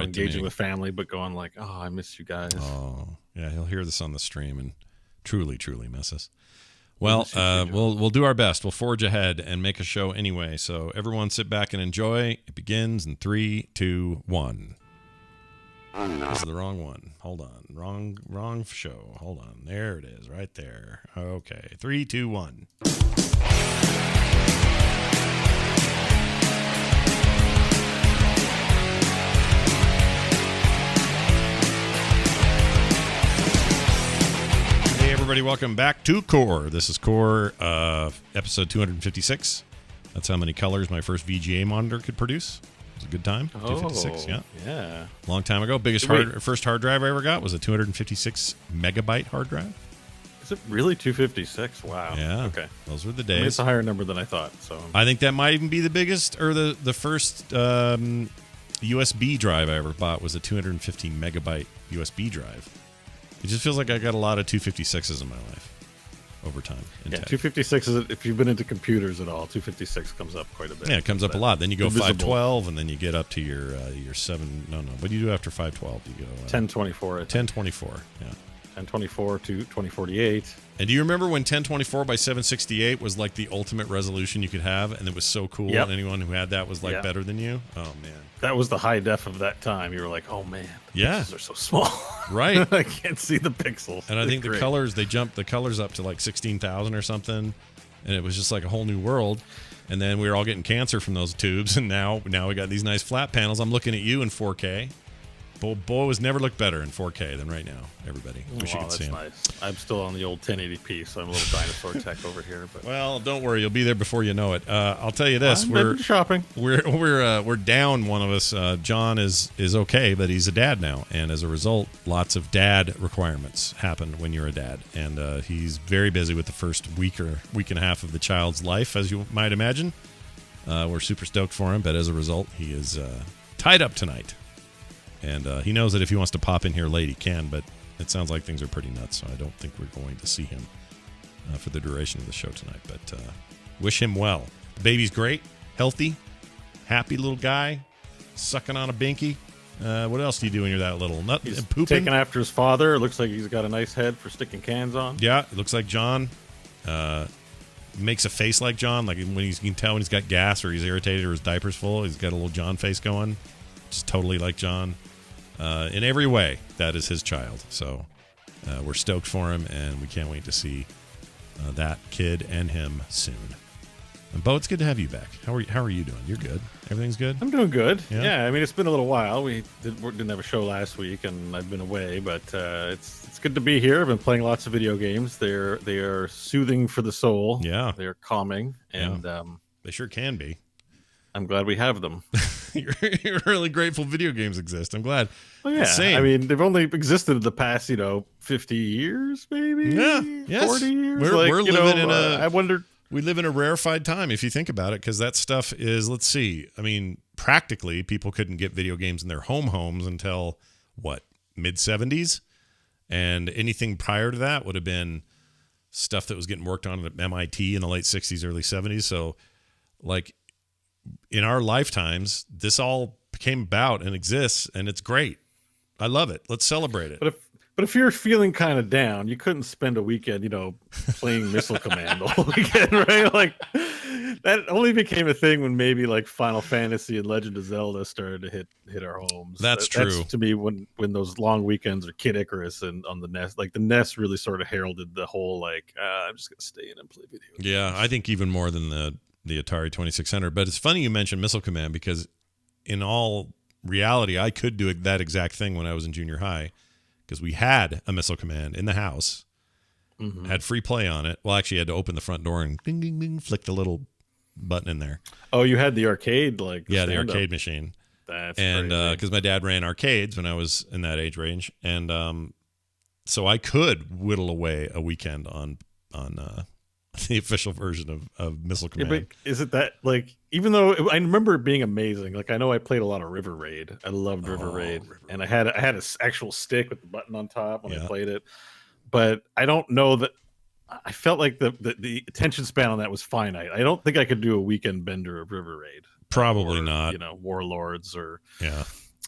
engaging with family, but going like, oh, I miss you guys. Oh, yeah, he'll hear this on the stream and truly miss us. Well, we'll do our best. We'll forge ahead and make a show anyway. So everyone sit back and enjoy. It begins in 3, 2, 1. Oh, no. This is the wrong one. Hold on. Wrong show. Hold on. There it is, right there. Okay. 3, 2, 1. Hey everybody, welcome back to Core. This is Core, episode 256. That's how many colors my first VGA monitor could produce. It was a good time. 256, yeah. Long time ago. First hard drive I ever got was a 256 megabyte hard drive. Is it really 256? Wow. Yeah. Okay. Those were the I days. mean, it's a higher number than I thought. So I think that might even be the biggest, or the first USB drive I ever bought was a 250 megabyte USB drive. It just feels like I got a lot of 256s in my life over time. Yeah, 256 is, if you've been into computers at all, 256 comes up quite a bit. Yeah, it comes up a lot. Then you go 512, and then you get up to your 7. No. What do you do after 512? You go 1024. 1024. Yeah. 1024 to 2048. And do you remember when 1024 by 768 was like the ultimate resolution you could have, and it was so cool, and anyone who had that was like better than you? Oh man, that was the high def of that time. You were like, oh man, the pixels are so small. Right. I can't see the pixels. And I think the colors, they jumped the colors up to like 16,000 or something, and it was just like a whole new world. And then we were all getting cancer from those tubes, and now we got these nice flat panels. I'm looking at you in 4K. Boy has never looked better in 4K than right now, everybody. Wish you could see him. Nice. I'm still on the old 1080p, so I'm a little dinosaur tech over here. But well, don't worry, you'll be there before you know it. I'll tell you this: we're shopping. We're down. One of us, John, is okay, but he's a dad now, and as a result, lots of dad requirements happen when you're a dad, and he's very busy with the first week and a half of the child's life, as you might imagine. We're super stoked for him, but as a result, he is tied up tonight. And he knows that if he wants to pop in here late, he can, but it sounds like things are pretty nuts, so I don't think we're going to see him for the duration of the show tonight. But wish him well. The baby's great, healthy, happy little guy, sucking on a binky. What else do you do when you're that little? He's pooping? Taking after his father. It looks like he's got a nice head for sticking cans on. Yeah, it looks like John. Makes a face like John, like when you can tell when he's got gas or he's irritated or his diaper's full. He's got a little John face going. Just totally like John. In every way, that is his child. So we're stoked for him, and we can't wait to see that kid and him soon. And Bo, it's good to have you back. How are you doing? You're good. Everything's good? I'm doing good. Yeah, I mean, it's been a little while. We didn't have a show last week, and I've been away, but it's good to be here. I've been playing lots of video games. They are soothing for the soul. Yeah. They're calming, and they sure can be. I'm glad we have them. You're really grateful video games exist. I'm glad. Well, yeah. Same. I mean, they've only existed the past, 50 years, maybe. Yeah. Yes. 40 years. We're living in I wondered. We live in a rarefied time, if you think about it, because that stuff is. Let's see. I mean, practically, people couldn't get video games in their homes until mid 70s, and anything prior to that would have been stuff that was getting worked on at MIT in the late 60s, early 70s. So, like, in our lifetimes, this all came about and exists, and it's great. I love it. Let's celebrate it. But if you're feeling kind of down, you couldn't spend a weekend, playing Missile Command the whole weekend, right? Like that only became a thing when maybe like Final Fantasy and Legend of Zelda started to hit our homes. That's true. That's to me when those long weekends, or Kid Icarus and on the NES, like the NES really sort of heralded the whole I'm just gonna stay in and play video games. Yeah, I think even more than the Atari 2600. But it's funny you mentioned Missile Command, because in all reality, I could do that exact thing when I was in junior high, because we had a Missile Command in the house, had free play on it. Well, actually, you had to open the front door and ding, ding, ding, flick the little button in there. Oh, you had the arcade, the arcade machine. That's and because my dad ran arcades when I was in that age range, and so I could whittle away a weekend on the official version of Missile Command. Yeah, but is it that, even though I remember it being amazing, I know I played a lot of River Raid. I loved River Raid. And I had an actual stick with the button on top when I played it. But I don't know that I felt like the attention span on that was finite. I don't think I could do a weekend bender of River Raid. Probably not. Warlords or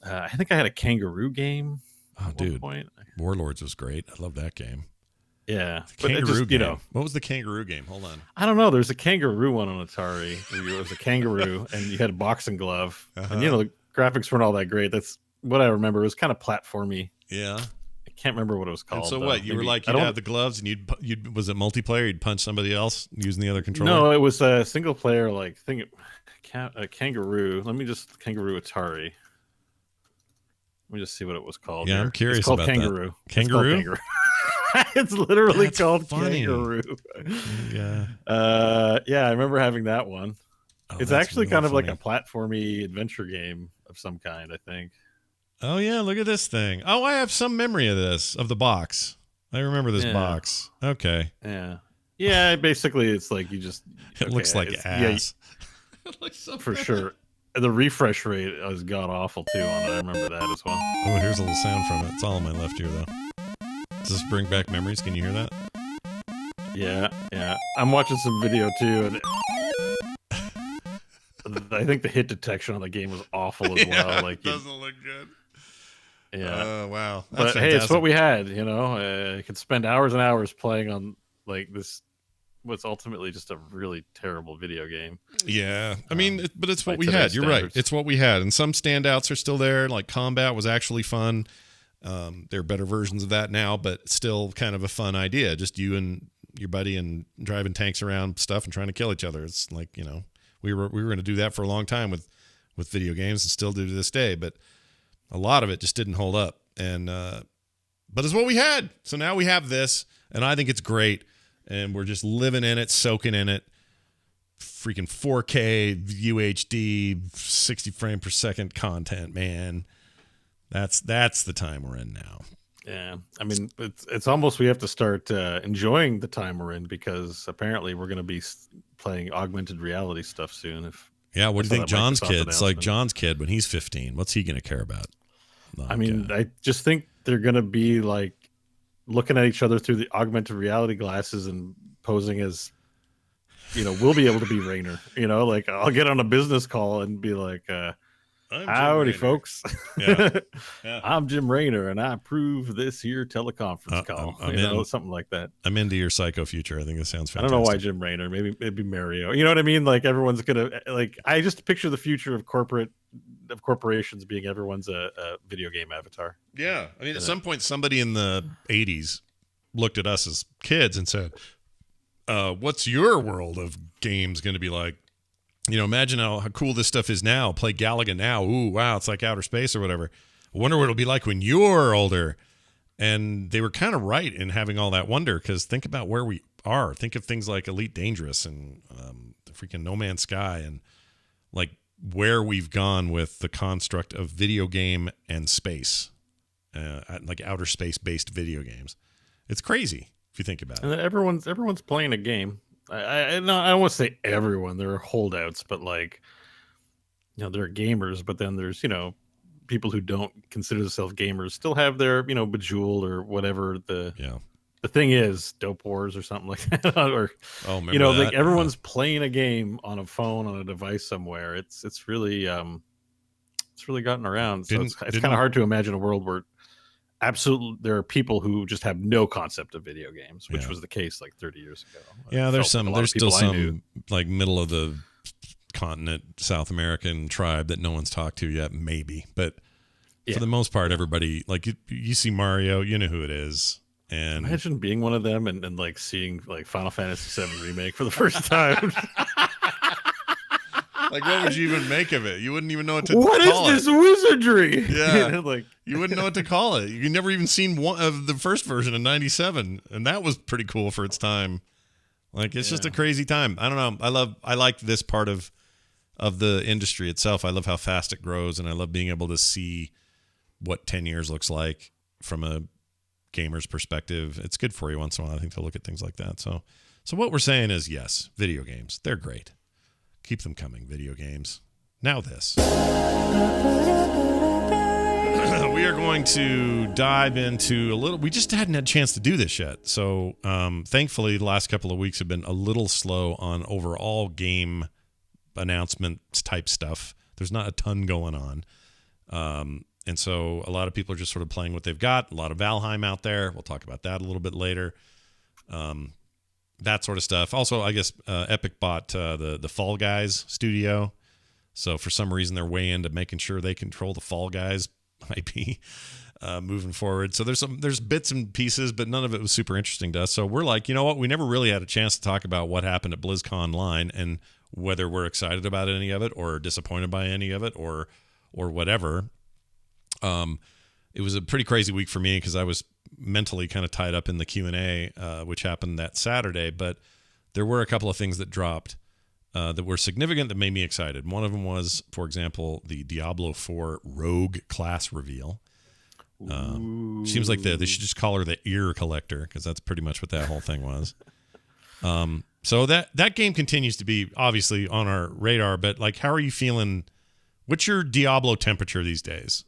I think I had a kangaroo game. Oh, at dude, one point. Warlords was great. I love that game. Yeah, but it just, what was the kangaroo game? Hold on. I don't know. There's a kangaroo one on Atari. It was a kangaroo, and you had a boxing glove, and the graphics weren't all that great. That's what I remember. It was kind of platformy. Yeah, I can't remember what it was called. And so what? You were like, you'd have the gloves, and you'd was it multiplayer? You'd punch somebody else using the other controller? No, it was a single player thing. A kangaroo. Let me just kangaroo Atari. Let me just see what it was called. Yeah, here. I'm curious it's called about kangaroo. that. Kangaroo. It's literally That's called funny. kangaroo. Yeah. Yeah, I remember having that one. Oh, it's actually really kind of like a platformy adventure game of some kind, I think. Oh yeah, look at this thing. Oh, I have some memory of the box. I remember this box. Okay. Yeah. Yeah, basically it's like you just it looks like ass. Yeah, it looks so for sure. The refresh rate was god awful too on it. I remember that as well. Oh, here's a little sound from it. It's all on my left ear though. Does this bring back memories? Can you hear that? Yeah. I'm watching some video too, and I think the hit detection on the game was awful as well. Like, it doesn't look good. Yeah. Oh wow. That's fantastic. Hey, it's what we had. You could spend hours and hours playing on like this. What's ultimately just a really terrible video game. Yeah, I mean, but it's what we had. You're right. It's what we had, and some standouts are still there. Like combat was actually fun. There are better versions of that now, but still kind of a fun idea. Just you and your buddy and driving tanks around stuff and trying to kill each other. It's like, we were going to do that for a long time with video games and still do to this day. But a lot of it just didn't hold up. And but it's what we had. So now we have this, and I think it's great. And we're just living in it, soaking in it. Freaking 4K, UHD, 60 frame per second content, man. That's the time we're in now. Yeah, I mean, it's almost we have to start enjoying the time we're in, because apparently we're going to be playing augmented reality stuff soon. What do you think John's kid's like? John's kid, when he's 15, what's he going to care about? I just think they're going to be like looking at each other through the augmented reality glasses and posing as, we'll be able to be Rainer. Like I'll get on a business call and be like, howdy, folks. Yeah. I'm Jim Raynor, and I approve this here teleconference call. Something like that. I'm into your psycho future. I think this sounds fantastic. I don't know why Jim Raynor. Maybe Mario. You know what I mean? Like everyone's gonna I just picture the future of corporations being everyone's a video game avatar. Yeah, I mean, at some point, somebody in the '80s looked at us as kids and said, "What's your world of games going to be like?" Imagine how cool this stuff is now. Play Galaga now. Ooh, wow, it's like outer space or whatever. I wonder what it'll be like when you're older. And they were kind of right in having all that wonder, because think about where we are. Think of things like Elite Dangerous and freaking No Man's Sky, and like where we've gone with the construct of video game and space, like outer space-based video games. It's crazy if you think about it. And everyone's playing a game. I don't want to say everyone. There are holdouts, but there are gamers. But then there's people who don't consider themselves gamers still have their Bejeweled or whatever the thing is, Dope Wars or something like that. Or like everyone's playing a game on a phone, on a device somewhere. It's really gotten around. So it's kind of hard to imagine a world where absolutely there are people who just have no concept of video games, which was the case like 30 years ago. Yeah, there's still some like middle of the continent South American tribe that no one's talked to yet, maybe, but for the most part, everybody, like you see Mario, you know who it is. And imagine being one of them and like seeing like Final Fantasy VII Remake for the first time. Like, what would you even make of it? You wouldn't even know what to call it. What is this wizardry? Yeah. You wouldn't know what to call it. You've never even seen one of the first version in 97, and that was pretty cool for its time. Like, it's just a crazy time. I don't know. I like this part of the industry itself. I love how fast it grows, and I love being able to see what 10 years looks like from a gamer's perspective. It's good for you once in a while, I think, to look at things like that. So what we're saying is, yes, video games, they're great. Keep them coming, video games. Now this. We are going to dive into a little... We just hadn't had a chance to do this yet. So, thankfully, the last couple of weeks have been a little slow on overall game announcements type stuff. There's not a ton going on. And so a lot of people are just sort of playing what they've got. A lot of Valheim out there. We'll talk about that a little bit later. That sort of stuff. Also, I guess Epic bought the Fall Guys studio. So for some reason, they're way into making sure they control the Fall Guys IP moving forward. So there's bits and pieces, but none of it was super interesting to us. So we're like, you know what? We never really had a chance to talk about what happened at BlizzCon Line and whether we're excited about any of it or disappointed by any of it or whatever. It was a pretty crazy week for me because I was mentally kind of tied up in the Q&A, which happened that Saturday. But there were a couple of things that dropped that were significant that made me excited. One of them was, for example, the Diablo 4 Rogue class reveal. Seems like they should just call her the ear collector because that's pretty much what that whole thing was. So that game continues to be obviously on our radar, but like, how are you feeling? What's your Diablo temperature these days?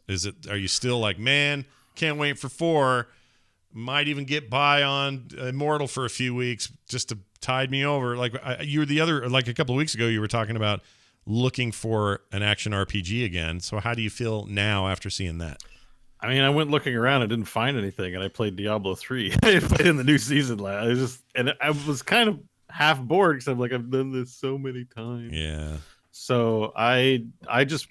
Are you still like, man, can't wait for 4, might even get by on Immortal for a few weeks just to tide me over? Like you were like a couple of weeks ago, you were talking about looking for an action RPG again. So how do you feel now after seeing that? I mean, I went looking around. I didn't find anything, and I played Diablo 3 in the new season. I was kind of half bored because I'm like, I've done this so many times. Yeah. So I just,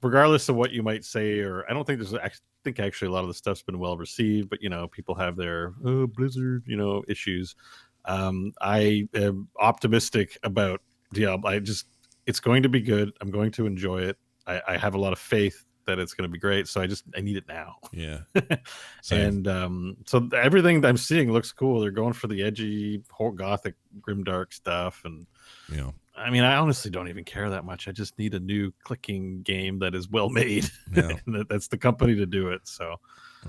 regardless of what you might say, or I don't think I think actually a lot of the stuff's been well received, but people have their Blizzard issues. I am optimistic about Diablo. It's going to be good. I'm going to enjoy it. I have a lot of faith that it's going to be great. So I need it now. Yeah. And so everything that I'm seeing looks cool. They're going for the edgy, whole gothic, grimdark stuff, and I mean, I honestly don't even care that much. I just need a new clicking game that is well made. Yeah. And that's the company to do it. So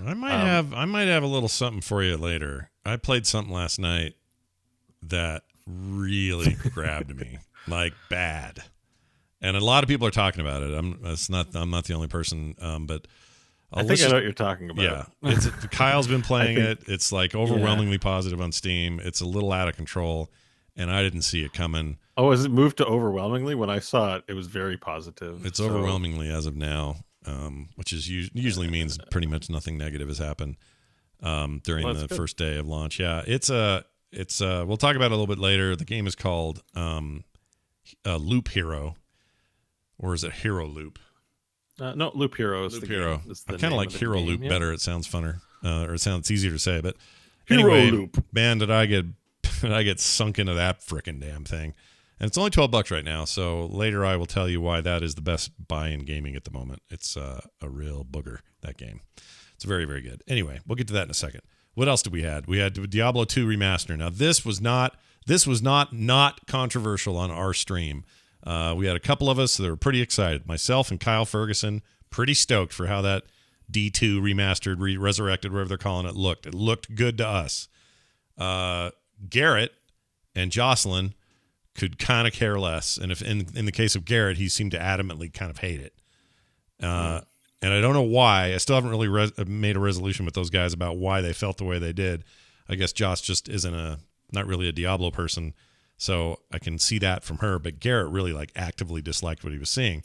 I might have a little something for you later. I played something last night that really grabbed me, like bad. And a lot of people are talking about it. I'm not the only person, but I think I know what you're talking about. Yeah, Kyle's been playing it. It's like overwhelmingly positive on Steam. It's a little out of control, and I didn't see it coming. Oh, has it moved to overwhelmingly? When I saw it, it was very positive. It's overwhelmingly as of now, which is usually means pretty much nothing negative has happened during the first day of launch. Yeah, it's we'll talk about it a little bit later. The game is called Loop Hero. Or is it Hero Loop? No, Loop Hero is Loop the Hero. Game. I kind of like Hero Loop better. It sounds funner, or it's easier to say. But Hero anyway, Loop. Man, did I get sunk into that frickin' damn thing? And it's only $12 right now. So later I will tell you why that is the best buy in gaming at the moment. It's a real booger, that game. It's very, very good. Anyway, we'll get to that in a second. What else did we had? We had Diablo 2 Remaster. Now this was not controversial on our stream. We had a couple of us that were pretty excited. Myself and Kyle Ferguson, pretty stoked for how that D2 remastered, resurrected, whatever they're calling it, looked. It looked good to us. Garrett and Jocelyn could kind of care less. And if in the case of Garrett, he seemed to adamantly kind of hate it. And I don't know why. I still haven't really made a resolution with those guys about why they felt the way they did. I guess Joss just isn't not really a Diablo person. So I can see that from her, but Garrett really actively disliked what he was seeing.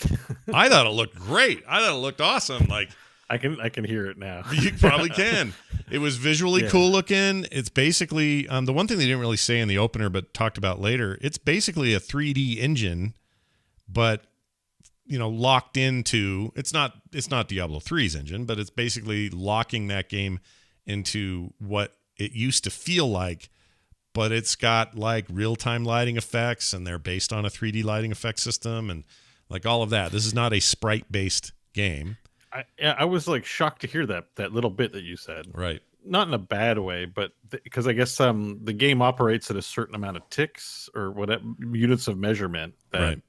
I thought it looked great. I thought it looked awesome. Like I can hear it now. You probably can. It was visually cool looking. It's basically the one thing they didn't really say in the opener, but talked about later. It's basically a 3D engine, but locked into. It's not Diablo 3's engine, but it's basically locking that game into what it used to feel like. But it's got real-time lighting effects, and they're based on a 3D lighting effect system, and all of that. This is not a sprite-based game. I was shocked to hear that little bit that you said. Right. Not in a bad way, but because I guess the game operates at a certain amount of ticks or whatever units of measurement that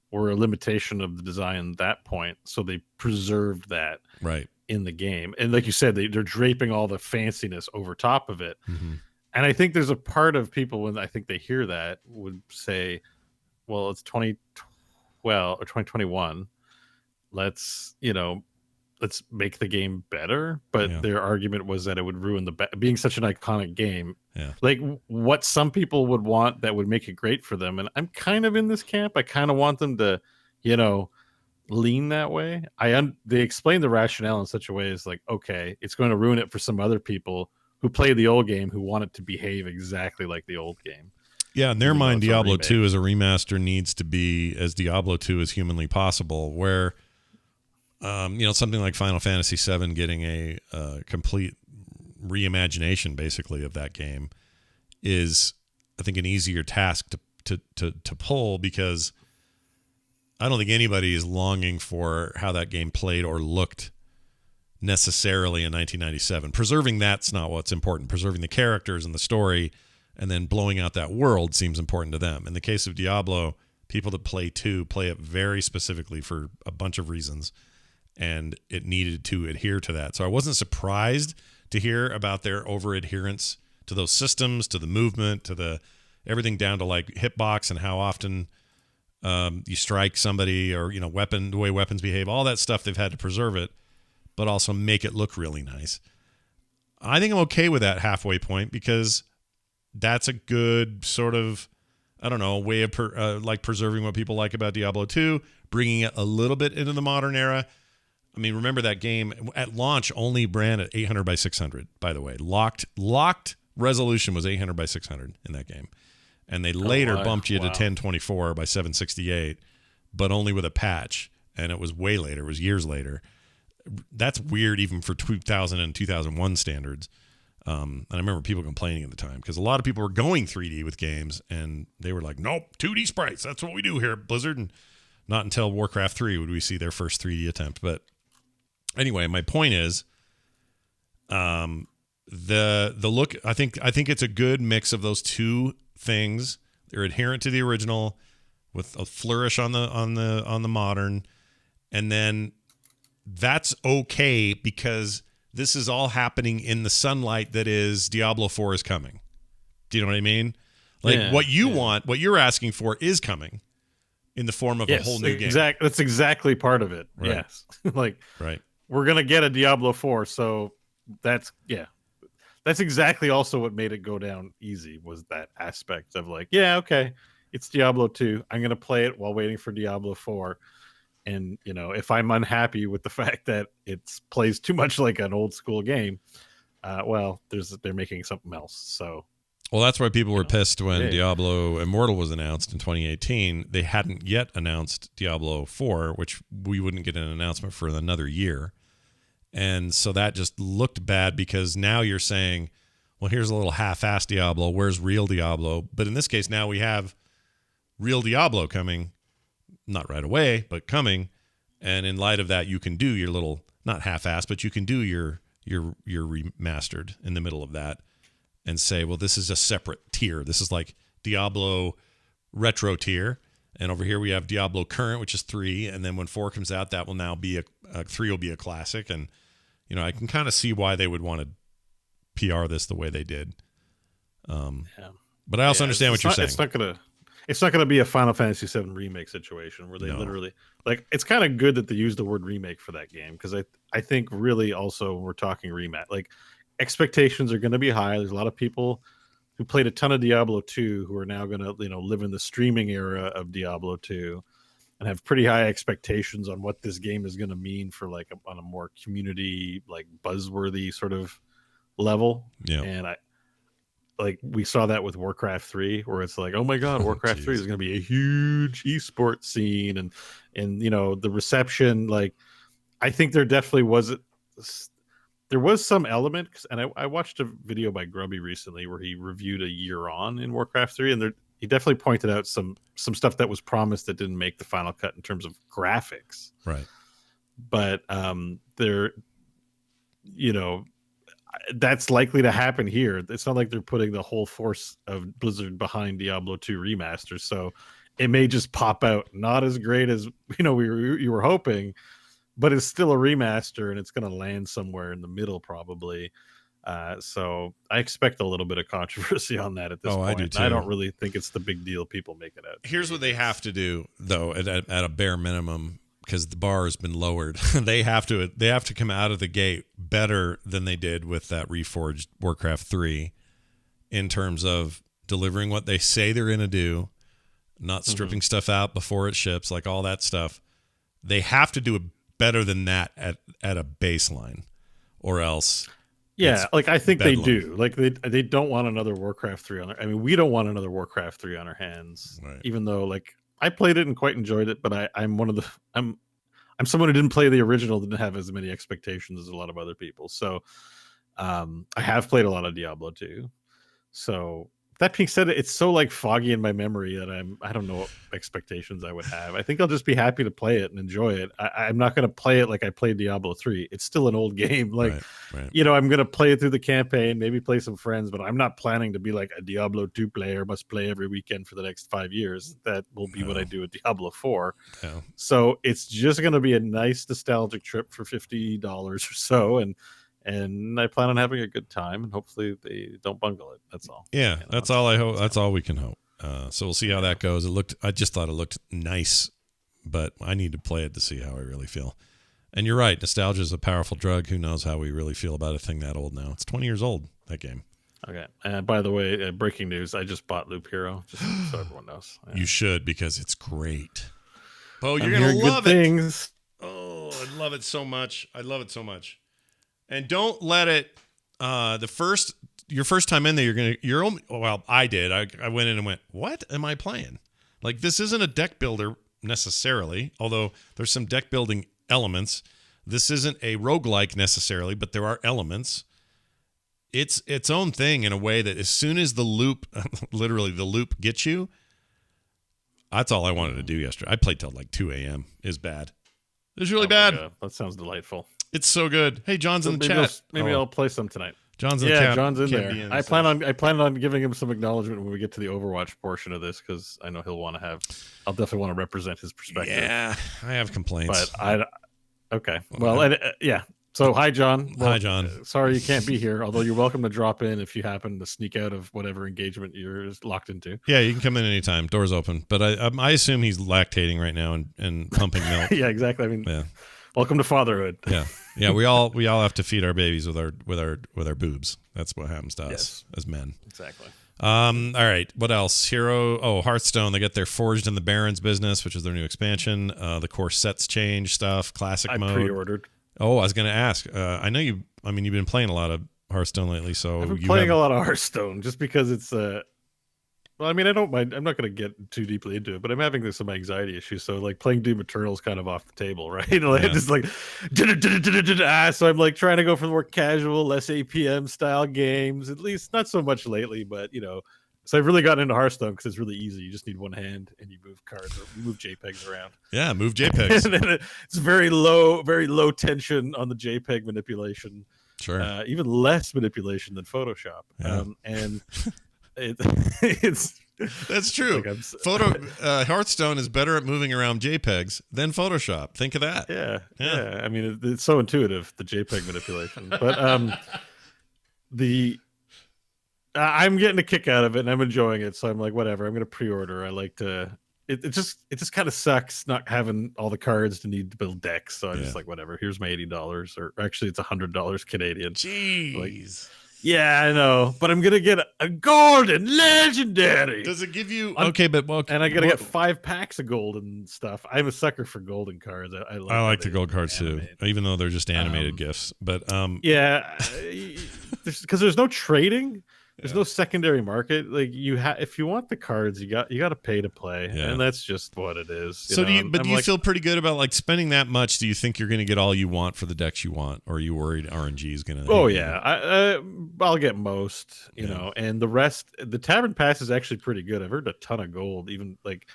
were a limitation of the design at that point. So they preserved that in the game, and like you said, they're draping all the fanciness over top of it. Mm-hmm. And I think there's a part of people when I think they hear that would say, well, it's 2012 or 2021. Let's make the game better. But their argument was that it would ruin being such an iconic game. Yeah. Like what some people would want that would make it great for them. And I'm kind of in this camp. I kind of want them to, lean that way. They explain the rationale in such a way as like, okay, it's going to ruin it for some other people who play the old game who want it to behave exactly like the old game. Yeah, in their mind, Diablo 2 as a remaster needs to be as Diablo 2 as humanly possible, where something like Final Fantasy VII getting a complete reimagination basically of that game is, I think, an easier task to pull, because I don't think anybody is longing for how that game played or looked necessarily in 1997. Preserving that's not what's important. Preserving the characters and the story and then blowing out that world seems important to them. In the case of Diablo, people that play 2 play it very specifically for a bunch of reasons, and it needed to adhere to that. So I wasn't surprised to hear about their over-adherence to those systems, to the movement, to the everything down to like hitbox and how often you strike somebody, or the way weapons behave, all that stuff. They've had to preserve it, but also make it look really nice. I think I'm okay with that halfway point, because that's a good sort of, I don't know, way of preserving what people like about Diablo 2, bringing it a little bit into the modern era. I mean, remember that game at launch only ran at 800 by 600, by the way. Locked resolution was 800 by 600 in that game. And they later bumped you to 1024 by 768, but only with a patch. And it was way later. It was years later. That's weird even for 2000 and 2001 standards. And I remember people complaining at the time, because a lot of people were going 3D with games, and they were like, nope, 2D sprites. That's what we do here at Blizzard. And not until Warcraft 3 would we see their first 3D attempt. But anyway, my point is, the look, I think it's a good mix of those two things. They're adherent to the original with a flourish on the modern, and then that's okay, because this is all happening in the sunlight that is Diablo 4 is coming. Do you know what I mean? Like what you want, what you're asking for is coming in the form of a whole new game. That's exactly part of it. Right. Yes. Right. We're going to get a Diablo 4. So that's exactly also what made it go down easy, was that aspect of like, okay, it's Diablo 2. I'm going to play it while waiting for Diablo 4. And, if I'm unhappy with the fact that it plays too much like an old school game, they're making something else. So, well, that's why people were pissed when Diablo Immortal was announced in 2018. They hadn't yet announced Diablo 4, which we wouldn't get an announcement for another year. And so that just looked bad, because now you're saying, well, here's a little half-assed Diablo. Where's real Diablo? But in this case, now we have real Diablo coming. Not right away, but coming. And in light of that, you can do your little, not half-assed, but you can do your remastered in the middle of that and say, well, this is a separate tier. This is like Diablo retro tier. And over here we have Diablo current, which is 3. And then when 4 comes out, that will now be 3 will be a classic. And, I can kind of see why they would want to PR this the way they did. But I also understand what you're saying. It's not gonna be a Final Fantasy VII remake situation where they literally, like, it's kind of good that they use the word remake for that game, because I think really also we're talking rematch. Like, expectations are going to be high. There's a lot of people who played a ton of Diablo 2 who are now going to live in the streaming era of Diablo 2 and have pretty high expectations on what this game is going to mean for like on a more community, like, buzzworthy sort of level. Yeah, and we saw that with Warcraft 3, where it's like, oh my God, Warcraft 3 is going to be a huge esports scene. And the reception, like, I think there definitely was some element. And I watched a video by Grubby recently where he reviewed a year on in Warcraft 3. And he definitely pointed out some stuff that was promised that didn't make the final cut in terms of graphics. Right. But that's likely to happen here. It's not like they're putting the whole force of Blizzard behind Diablo 2 Remaster, so it may just pop out not as great as you were hoping, but it's still a remaster, and it's going to land somewhere in the middle probably. So I expect a little bit of controversy on that at this point. I do too. I don't really think it's the big deal people make it out. Here's what they have to do, though, at a bare minimum, because the bar has been lowered. They have to come out of the gate better than they did with that reforged Warcraft 3 in terms of delivering what they say they're going to do, not stripping stuff out before it ships, like all that stuff. they have to do it better than that at a baseline, or else. Yeah, like I think bedlam. they do. Like they don't want another Warcraft 3 on their. I mean, we don't want another Warcraft 3 on our hands. Right. Even though like I played it and quite enjoyed it, but I'm one of the I'm someone who didn't play the original, didn't have as many expectations as a lot of other people. So I have played a lot of Diablo 2. So that being said, it's so like foggy in my memory that I don't know what expectations I would have. I think I'll just be happy to play it and enjoy it. I'm not going to play it like I played Diablo 3. It's still an old game. Like, right. I'm going to play it through the campaign, maybe play some friends, but I'm not planning to be like a Diablo 2 player, must play every weekend for the next 5 years. That will be what I do with Diablo 4. No. So it's just going to be a nice nostalgic trip for $50 or so. And I plan on having a good time, and hopefully they don't bungle it. That's all. Yeah, that's all I hope. That's all we can hope. So we'll see how that goes. I just thought it looked nice, but I need to play it to see how I really feel. And you're right, nostalgia is a powerful drug. Who knows how we really feel about a thing that old now? It's 20 years old, that game. Okay. And by the way, breaking news: I just bought Loop Hero, just so everyone knows. Yeah. You should, because it's great. Oh, you're I'm gonna hearing love good it. Things. Oh, I love it so much. I love it so much. And don't let it. Your first time in there, well, I did. I went in and went, what am I playing? Like, this isn't a deck builder necessarily, although there's some deck building elements. This isn't a roguelike necessarily, but there are elements. It's its own thing in a way that as soon as the loop, literally the loop gets you, that's all I wanted to do yesterday. I played till like 2 a.m. It was bad. It was really bad. That sounds delightful. It's so good. Hey, John's in the chat. Maybe I'll play some tonight. John's in the chat. John's in there. I plan on giving him some acknowledgement when we get to the Overwatch portion of this, because I know I'll definitely want to represent his perspective. Yeah, I have complaints. But okay. Well, yeah. So hi, John. Well, hi, John. Sorry you can't be here, although you're welcome to drop in if you happen to sneak out of whatever engagement you're locked into. Yeah, you can come in anytime. Door's open. But I assume he's lactating right now and pumping milk. Yeah, exactly. I mean, yeah. Welcome to fatherhood. Yeah. We all have to feed our babies with our boobs. That's what happens to us as men. Exactly. All right. What else? Hearthstone. They got their Forged in the Barrens business, which is their new expansion. The core sets change stuff. Classic mode. I pre-ordered. Oh, I was going to ask. I know you've been playing a lot of Hearthstone lately, so I've been playing a lot of Hearthstone just because it's well, I mean, I don't mind. I'm not going to get too deeply into it, but I'm having some anxiety issues. So, like, playing Doom Eternal is kind of off the table, right? Like, just like, so I'm like trying to go for the more casual, less APM style games. At least not so much lately, but So I've really gotten into Hearthstone because it's really easy. You just need one hand and you move cards or you move JPEGs around. Yeah, move JPEGs. And it's very low tension on the JPEG manipulation. Sure. Even less manipulation than Photoshop. Yeah. And it's that's true. Like Hearthstone is better at moving around JPEGs than Photoshop. Think of that. Yeah. I mean, it's so intuitive, the JPEG manipulation. But I'm getting a kick out of it and I'm enjoying it. So I'm like, whatever. I'm going to pre-order. I like to. It just kind of sucks not having all the cards to need to build decks. So I'm just like, whatever. Here's my $80, or actually it's $100 Canadian. Jeez. Like, yeah, I know, but I'm gonna get a golden legendary. Does it give you and I gotta get 5 packs of golden stuff. I'm a sucker for golden cards. I like the gold cards too, even though they're just animated gifs. But because there's no trading. There's no secondary market. Like if you want the cards, you got to pay to play, and that's just what it is. So do you feel pretty good about like spending that much? Do you think you're going to get all you want for the decks you want, or are you worried RNG is going to? Oh yeah, I'll get most. You know, and the rest. The Tavern Pass is actually pretty good. I've earned a ton of gold. Even like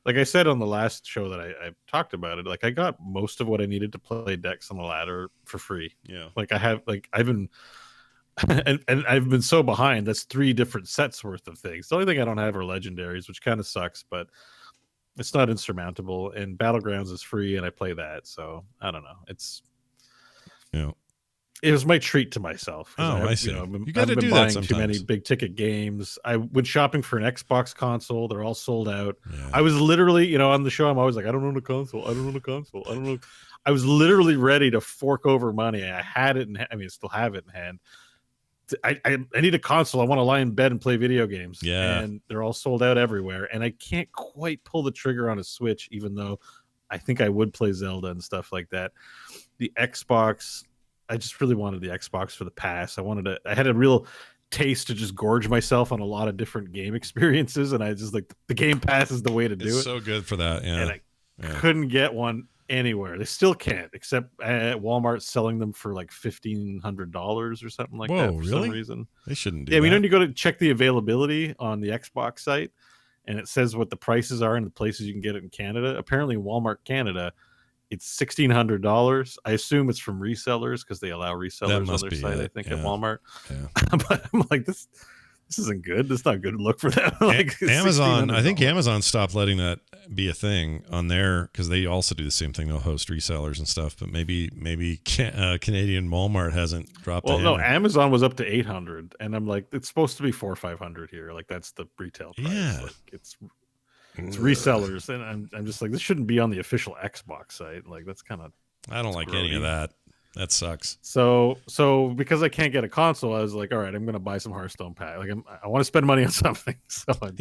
I said on the last show that I talked about it. Like I got most of what I needed to play decks on the ladder for free. Yeah, like I've been. and I've been so behind. That's 3 different sets worth of things. The only thing I don't have are legendaries, which kind of sucks, but it's not insurmountable. And Battlegrounds is free, and I play that. So I don't know. It was my treat to myself. I see. You got to do that sometimes. Too many big ticket games. I went shopping for an Xbox console. They're all sold out. Yeah. I was literally, on the show, I'm always like, I don't own a console. I don't own a console. I don't know. I was literally ready to fork over money. I had it, I still have it in hand. I need a console. I want to lie in bed and play video games. Yeah. And they're all sold out everywhere. And I can't quite pull the trigger on a Switch, even though I think I would play Zelda and stuff like that. The Xbox, I just really wanted the Xbox for the pass. I had a real taste to just gorge myself on a lot of different game experiences, and I just like the Game Pass is the way to do It's it. so good for that. Yeah. And I couldn't get one anywhere. They still can't, except at Walmart selling them for like $1,500 or something like that for some reason. They shouldn't do that. Yeah, you go to check the availability on the Xbox site, and it says what the prices are and the places you can get it in Canada. Apparently, Walmart Canada, it's $1,600. I assume it's from resellers because they allow resellers on their site. I think at Walmart. Yeah. But I'm like, this isn't good. This is not a good look for them. Like Amazon, I think Amazon stopped letting that be a thing on there because they also do the same thing. They'll host resellers and stuff. But maybe Canadian Walmart hasn't dropped. Well, no, Amazon was up to 800, and I'm like, it's supposed to be 400 or 500 here. Like that's the retail price. Yeah, like, it's resellers, and I'm just like, this shouldn't be on the official Xbox site. Like that's kind of. I don't like any of that. That sucks. So because I can't get a console, I was like, all right, I'm gonna buy some Hearthstone pack. Like I want to spend money on something. So I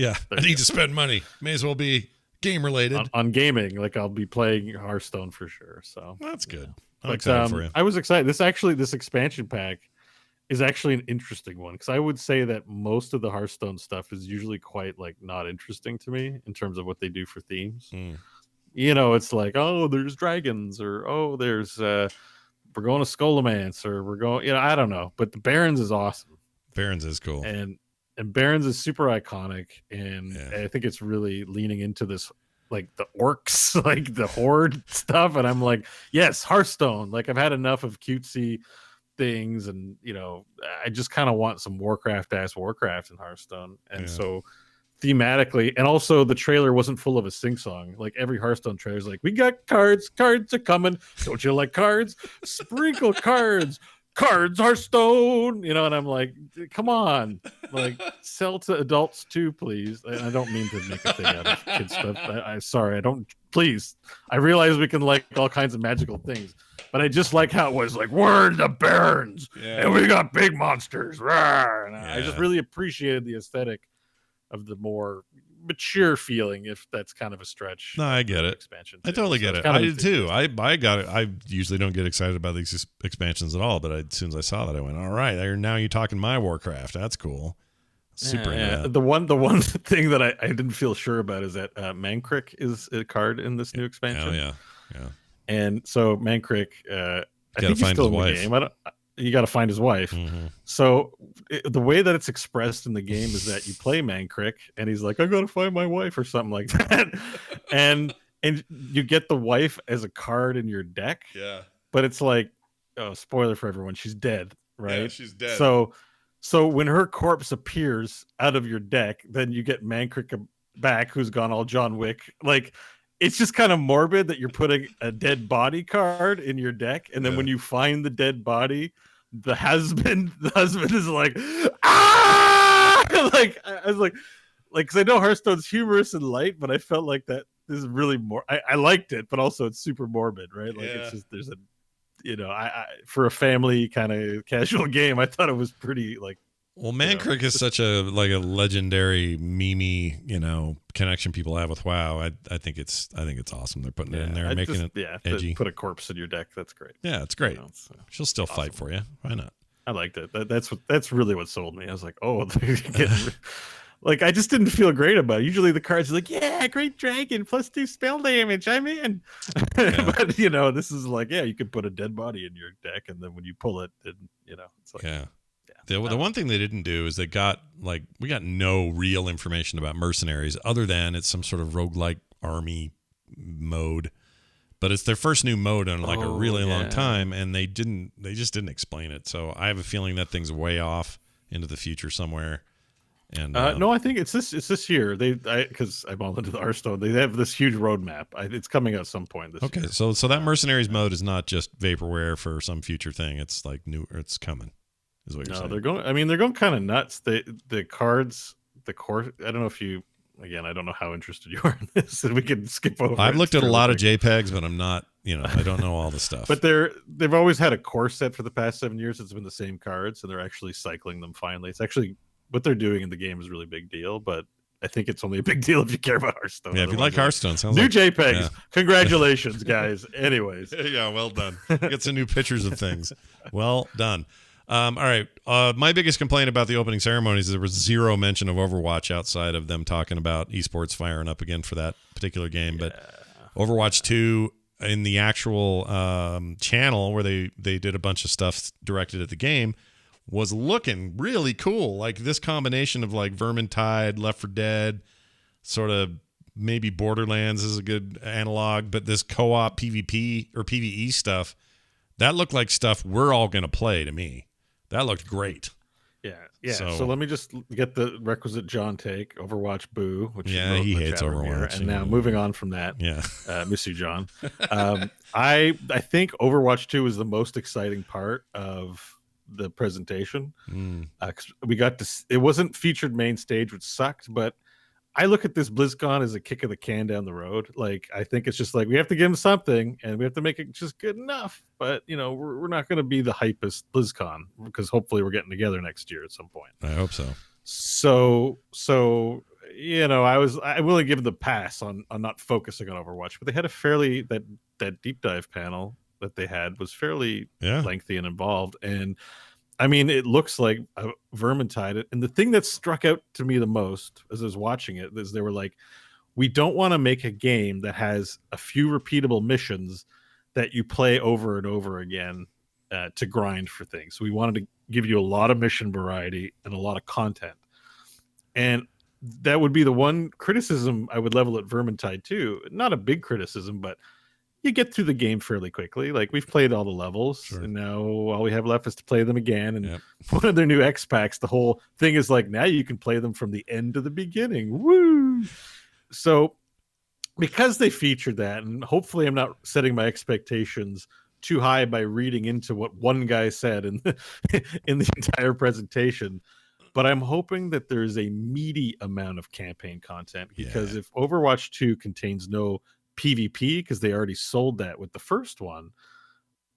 need to spend money. May as well be game related on gaming. Like I'll be playing Hearthstone for sure. So that's good. I'm excited for you. I was excited. This expansion pack is actually an interesting one because I would say that most of the Hearthstone stuff is usually quite like not interesting to me in terms of what they do for themes. It's like, oh, there's dragons, or oh, there's we're going to Scholomance, or we're going, I don't know. But the Barons is awesome. Barons is cool. And Barons is super iconic. And I think it's really leaning into this, like the orcs, like the horde stuff. And I'm like, yes, Hearthstone. Like I've had enough of cutesy things. And, I just kind of want some Warcraft in Hearthstone. And so thematically, and also the trailer wasn't full of a sing-song. Like every Hearthstone trailer is like, we got cards are coming, don't you like cards? Sprinkle cards Hearthstone, and I'm like, come on, like sell to adults too, please. And I don't mean to make a thing out of kid stuff. I don't, please. I realize we can like all kinds of magical things, but I just like how it was like, we're in the Barrens and we got big monsters. And I just really appreciated the aesthetic of the more mature feeling, if that's kind of a stretch. No, I get it. Expansion I totally get it. I did too. I got it. I usually don't get excited about these expansions at all, but as soon as I saw that, I went, all right, now you're talking my Warcraft. That's cool. Super. Yeah. The one thing that I didn't feel sure about is that Mankrik is a card in this new expansion. Oh yeah. And so Mankrik, I think he's still in the game. You got to find his wife. So the way that it's expressed in the game is that you play Mankrik and he's like, I got to find my wife or something like that. and you get the wife as a card in your deck. Yeah. But it's like, oh, spoiler for everyone, she's dead, right? Yeah, she's dead. So when her corpse appears out of your deck, then you get Mankrik back, who's gone all John Wick. Like, it's just kind of morbid that you're putting a dead body card in your deck, and then when you find the dead body, the husband is like, ah! Like I was like, because I know Hearthstone's humorous and light, but I felt like that this is really more. I liked it, but also it's super morbid, right? Like it's just there's a, I for a family kind of casual game, I thought it was pretty like. Well, Mankrik is such a legendary meme, connection people have with WoW. I think it's awesome. They're putting it in there, making it edgy. Put a corpse in your deck. That's great. Yeah, it's great. She'll still fight for you. Why not? I liked it. That's really what sold me. I was like, oh, they're getting, like I just didn't feel great about it. Usually the cards are like, yeah, great dragon +2 spell damage. I'm in. But this is like, you could put a dead body in your deck, and then when you pull it, then it's like The one thing they didn't do is we got no real information about mercenaries other than it's some sort of roguelike army mode. But it's their first new mode in a really long time, and they just didn't explain it. So I have a feeling that thing's way off into the future somewhere. And no, I think it's this year. Because I'm all into the Hearthstone. They have this huge roadmap. It's coming out some point this year. Okay, so that mercenaries mode is not just vaporware for some future thing. It's like new, or it's coming. Is what you're saying. They're going kind of nuts. The cards, the core. I don't know if you. Again, I don't know how interested you are in this, and we can skip over. I've looked at a lot of JPEGs, but I'm not. I don't know all the stuff. But they've always had a core set for the past 7 years. It's been the same cards, and they're actually cycling them. Finally, it's actually what they're doing in the game is a really big deal. But I think it's only a big deal if you care about Hearthstone. Yeah, if you like Hearthstone, sounds new like JPEGs. Yeah. Congratulations, guys. Anyways, yeah, well done. Get some new pictures of things. Well done. All right. My biggest complaint about the opening ceremonies is there was zero mention of Overwatch outside of them talking about esports firing up again for that particular game. But Overwatch 2 in the actual channel where they did a bunch of stuff directed at the game was looking really cool. Like this combination of like Vermintide, Left 4 Dead, sort of maybe Borderlands is a good analog, but this co-op PvP or PvE stuff, that looked like stuff we're all going to play to me. That looked great. Yeah. So let me just get the requisite John take. Overwatch boo, which he hates Overwatch. Here. And now moving on from that, miss you, John. I think Overwatch 2 is the most exciting part of the presentation. 'Cause we got to. It wasn't featured main stage, which sucked, but I look at this BlizzCon as a kick of the can down the road. Like, I think it's just like we have to give them something, and we have to make it just good enough. But we're not going to be the hypest BlizzCon because hopefully we're getting together next year at some point. I hope so. So I will give the pass on not focusing on Overwatch, but they had a fairly that deep dive panel that they had was fairly lengthy and involved, and I mean, it looks like Vermintide. And the thing that struck out to me the most as I was watching it is they were like, we don't want to make a game that has a few repeatable missions that you play over and over again to grind for things. So we wanted to give you a lot of mission variety and a lot of content. And that would be the one criticism I would level at Vermintide too. Not a big criticism, but you get through the game fairly quickly. Like, we've played all the levels, and now all we have left is to play them again. And one of their new X packs, the whole thing is like, now you can play them from the end to the beginning. Woo! So because they featured that, and hopefully I'm not setting my expectations too high by reading into what one guy said in the entire presentation, but I'm hoping that there's a meaty amount of campaign content, because if Overwatch 2 contains no PvP, because they already sold that with the first one,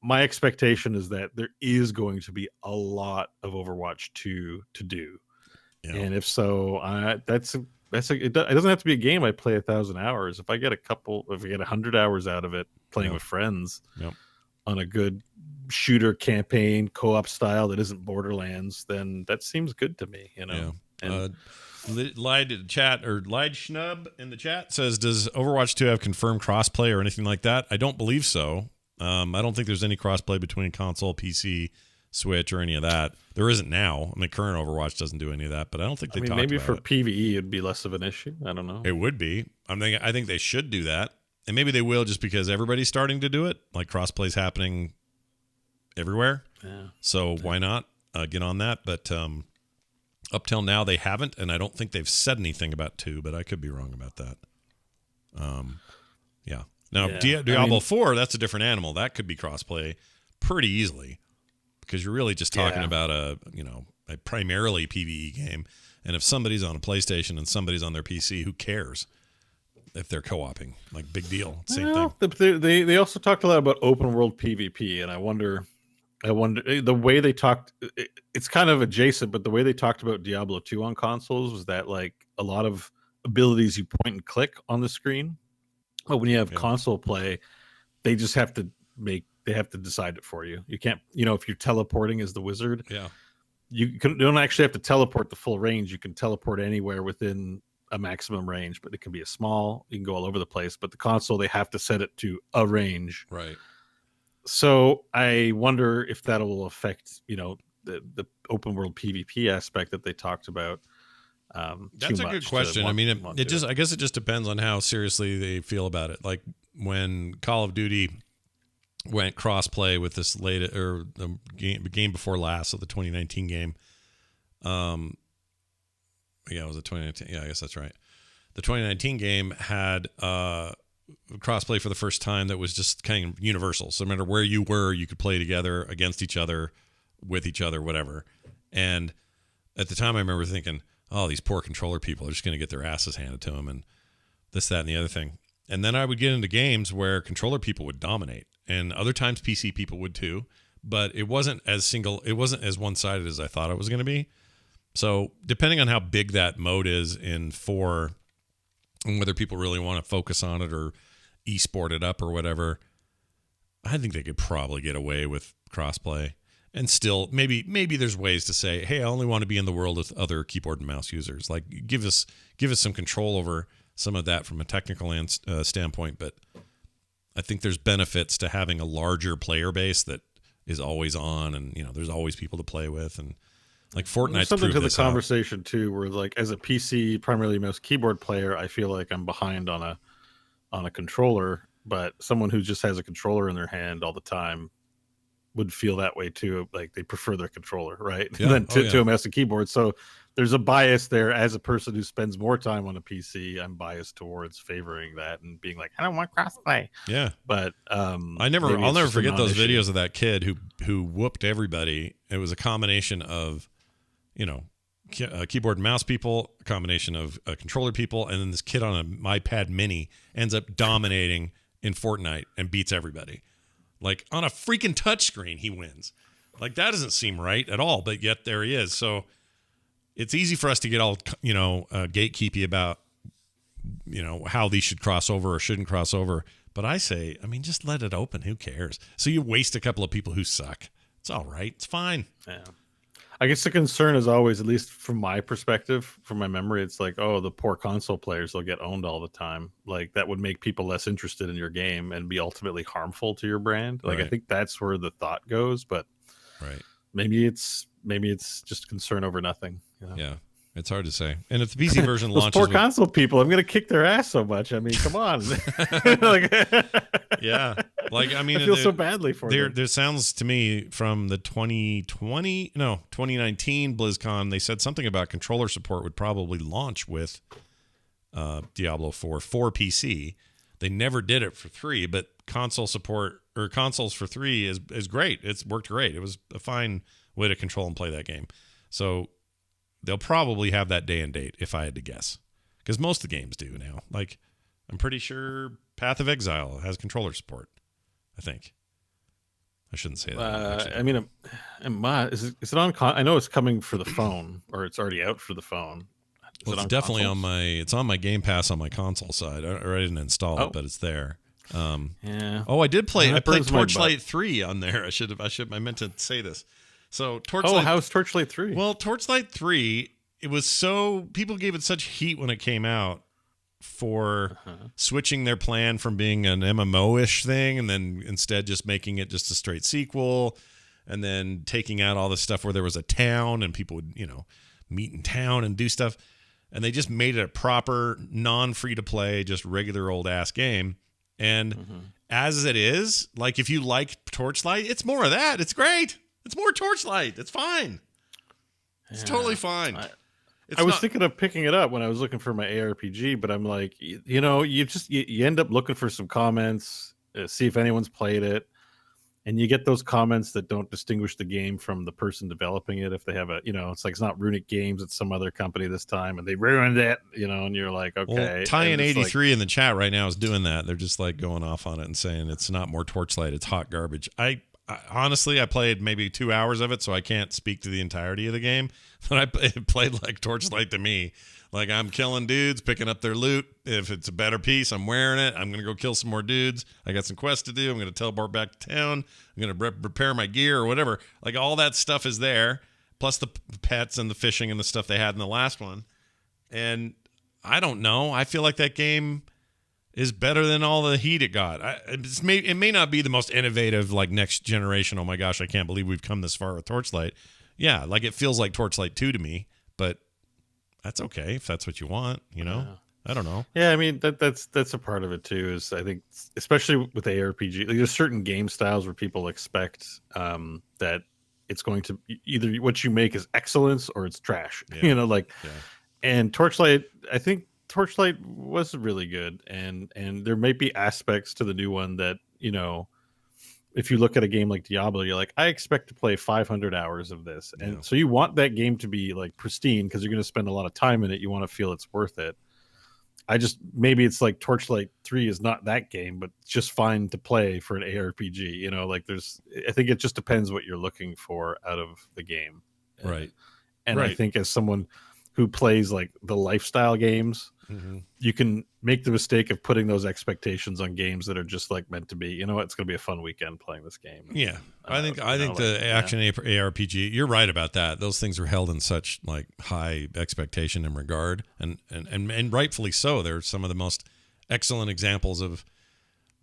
my expectation is that there is going to be a lot of Overwatch 2 to do. And if so, it doesn't have to be a game I play 1,000 hours. If I get 100 hours out of it playing with friends on a good shooter campaign co-op style that isn't Borderlands, then that seems good to me, And Lied Schnub in the chat says, does Overwatch 2 have confirmed crossplay or anything like that? I don't believe so. I don't think there's any crossplay between console, PC, Switch, or any of that. There isn't now. I mean, current Overwatch doesn't do any of that, but I don't think they talked about it. Maybe for PvE it'd be less of an issue. I don't know. It would be. I think they should do that, and maybe they will, just because everybody's starting to do it. Like, crossplay's happening everywhere. So why not get on that? But up till now, they haven't, and I don't think they've said anything about 2, but I could be wrong about that. Now, Diablo 4, that's a different animal. That could be crossplay pretty easily, because you're really just talking about a primarily PvE game. And if somebody's on a PlayStation and somebody's on their PC, who cares if they're co-oping? Like, big deal. Same thing. They also talked a lot about open world PvP, and I wonder the way they talked, it's kind of adjacent, but the way they talked about Diablo 2 on consoles was that, like, a lot of abilities you point and click on the screen, but when you have console play, they just have to decide it for you. You can't, if you're teleporting as the wizard, you don't actually have to teleport the full range. You can teleport anywhere within a maximum range, but it can be you can go all over the place, but the console, they have to set it to a range. Right. So I wonder if that will affect, the open world PvP aspect that they talked about. That's a good question. I mean, I guess it just depends on how seriously they feel about it. Like, when Call of Duty went crossplay with this the game before last, so the 2019 game. Was it 2019? Yeah, I guess that's right. The 2019 game had crossplay for the first time that was just kind of universal. So no matter where you were, you could play together, against each other, with each other, whatever. And at the time, I remember thinking, oh, these poor controller people are just going to get their asses handed to them, and this, that, and the other thing. And then I would get into games where controller people would dominate, and other times PC people would too, but it wasn't as one-sided as I thought it was going to be. So depending on how big that mode is in 4 and whether people really want to focus on it or esport it up or whatever, I think they could probably get away with crossplay. And still, maybe there's ways to say, hey, I only want to be in the world with other keyboard and mouse users. Like, give us some control over some of that from a technical standpoint. But I think there's benefits to having a larger player base that is always on, and there's always people to play with, and like Fortnite's something to the out. conversation too, where like as a PC primarily mouse keyboard player, I feel like I'm behind on a controller, but someone who just has a controller in their hand all the time would feel that way too. Like they prefer their controller, right? Yeah. Than to a mouse and keyboard. So there's a bias there. As a person who spends more time on a PC, I'm biased towards favoring that and being like, I don't want crossplay. Yeah. But I'll never forget those videos of that kid who whooped everybody. It was a combination of, keyboard and mouse people, a combination of controller people, and then this kid on an iPad mini ends up dominating in Fortnite and beats everybody. Like, on a freaking touchscreen, he wins. Like, that doesn't seem right at all, but yet there he is. So it's easy for us to get all, gatekeepy about, how these should cross over or shouldn't cross over. But I say, just let it open. Who cares? So you waste a couple of people who suck. It's all right. It's fine. Yeah. I guess the concern is always, at least from my perspective, from my memory, it's like, oh, the poor console players, they'll get owned all the time. Like that would make people less interested in your game and be ultimately harmful to your brand. Like, right. I think that's where the thought goes, but right. Maybe it's just concern over nothing. Yeah. It's hard to say. And if the PC version Those launches, poor console people, I'm going to kick their ass so much. Come on. Yeah. Like, I feel so badly for them. There sounds to me from the 2019 BlizzCon, they said something about controller support would probably launch with Diablo 4 for PC. They never did it for 3, but console support or consoles for 3 is great. It's worked great. It was a fine way to control and play that game. So they'll probably have that day and date, if I had to guess, because most of the games do now. Like, I'm pretty sure Path of Exile has controller support. I think. I shouldn't say that. Is it on? I know it's coming for the phone, or it's already out for the phone. It's definitely consoles? It's on my Game Pass on my console side. I didn't install it, but it's there. Yeah. Oh, I did play. I played Torchlight 3 on there. I meant to say this. So Torchlight. Oh, how's Torchlight 3? Well, Torchlight 3, people gave it such heat when it came out for switching their plan from being an MMO-ish thing and then instead just making it just a straight sequel, and then taking out all the stuff where there was a town and people would, meet in town and do stuff. And they just made it a proper, non-free-to-play, just regular old-ass game. And as it is, like, if you like Torchlight, it's more of that. It's great. It's more Torchlight. It's fine. It's totally fine. I was thinking of picking it up when I was looking for my ARPG, but I'm like, you end up looking for some comments, see if anyone's played it, and you get those comments that don't distinguish the game from the person developing it. If they have it's like, it's not Runic Games, it's some other company this time, and they ruined it, and you're like, okay. Well, Tyan83 in the chat right now is doing that. They're just like going off on it and saying it's not more Torchlight, it's hot garbage. Honestly, I played maybe 2 hours of it, so I can't speak to the entirety of the game. But it played like Torchlight to me. Like, I'm killing dudes, picking up their loot. If it's a better piece, I'm wearing it. I'm going to go kill some more dudes. I got some quests to do. I'm going to teleport back to town. I'm going to repair my gear or whatever. Like, all that stuff is there, plus the pets and the fishing and the stuff they had in the last one. And I don't know. I feel like that game is better than all the heat it got. It may not be the most innovative, like, next generation. Oh my gosh, I can't believe we've come this far with Torchlight. Yeah, like, it feels like Torchlight 2 to me, but that's okay if that's what you want, Yeah. I don't know. Yeah, that's a part of it too, is I think, especially with ARPG, like, there's certain game styles where people expect that it's going to either what you make is excellence or it's trash. Yeah. And Torchlight, I think Torchlight was really good, and there might be aspects to the new one that, if you look at a game like Diablo, you're like, I expect to play 500 hours of this. And so you want that game to be like pristine because you're going to spend a lot of time in it. You want to feel it's worth it. Maybe it's like Torchlight 3 is not that game, but it's just fine to play for an ARPG. I think it just depends what you're looking for out of the game. Right. And I think as someone who plays like the lifestyle games, you can make the mistake of putting those expectations on games that are just like meant to be. You know what? It's going to be a fun weekend playing this game. Yeah, I think the action ARPG. You're right about that. Those things are held in such like high expectation and regard, and rightfully so. They're some of the most excellent examples of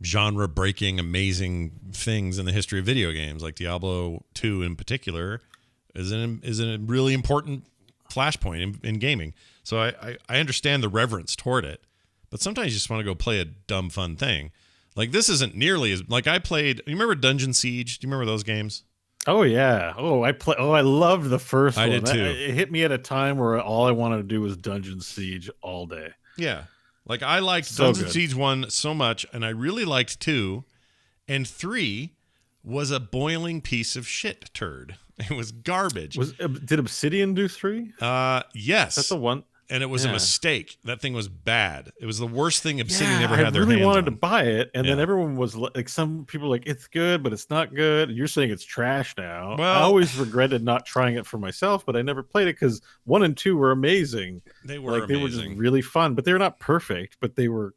genre-breaking, amazing things in the history of video games. Like Diablo 2 in particular is a really important flashpoint in gaming. So I understand the reverence toward it, but sometimes you just want to go play a dumb fun thing. Like this isn't nearly as like I played. You remember Dungeon Siege? Do you remember those games? Oh yeah. I loved the first one. I did too. It hit me at a time where all I wanted to do was Dungeon Siege all day. Yeah. Like I liked Dungeon Siege 1 so much, and I really liked 2, and 3 was a boiling piece of shit turd. It was garbage. Did Obsidian do 3? Yes. That's the one. And it was a mistake. That thing was bad. It was the worst thing Obsidian ever had their hands on. I really wanted to buy it, and then everyone was like, some people were like, it's good, but it's not good. You're saying it's trash now. Well, I always regretted not trying it for myself, but I never played it because 1 and 2 were amazing. They were amazing. They were just really fun, but they were not perfect, but they were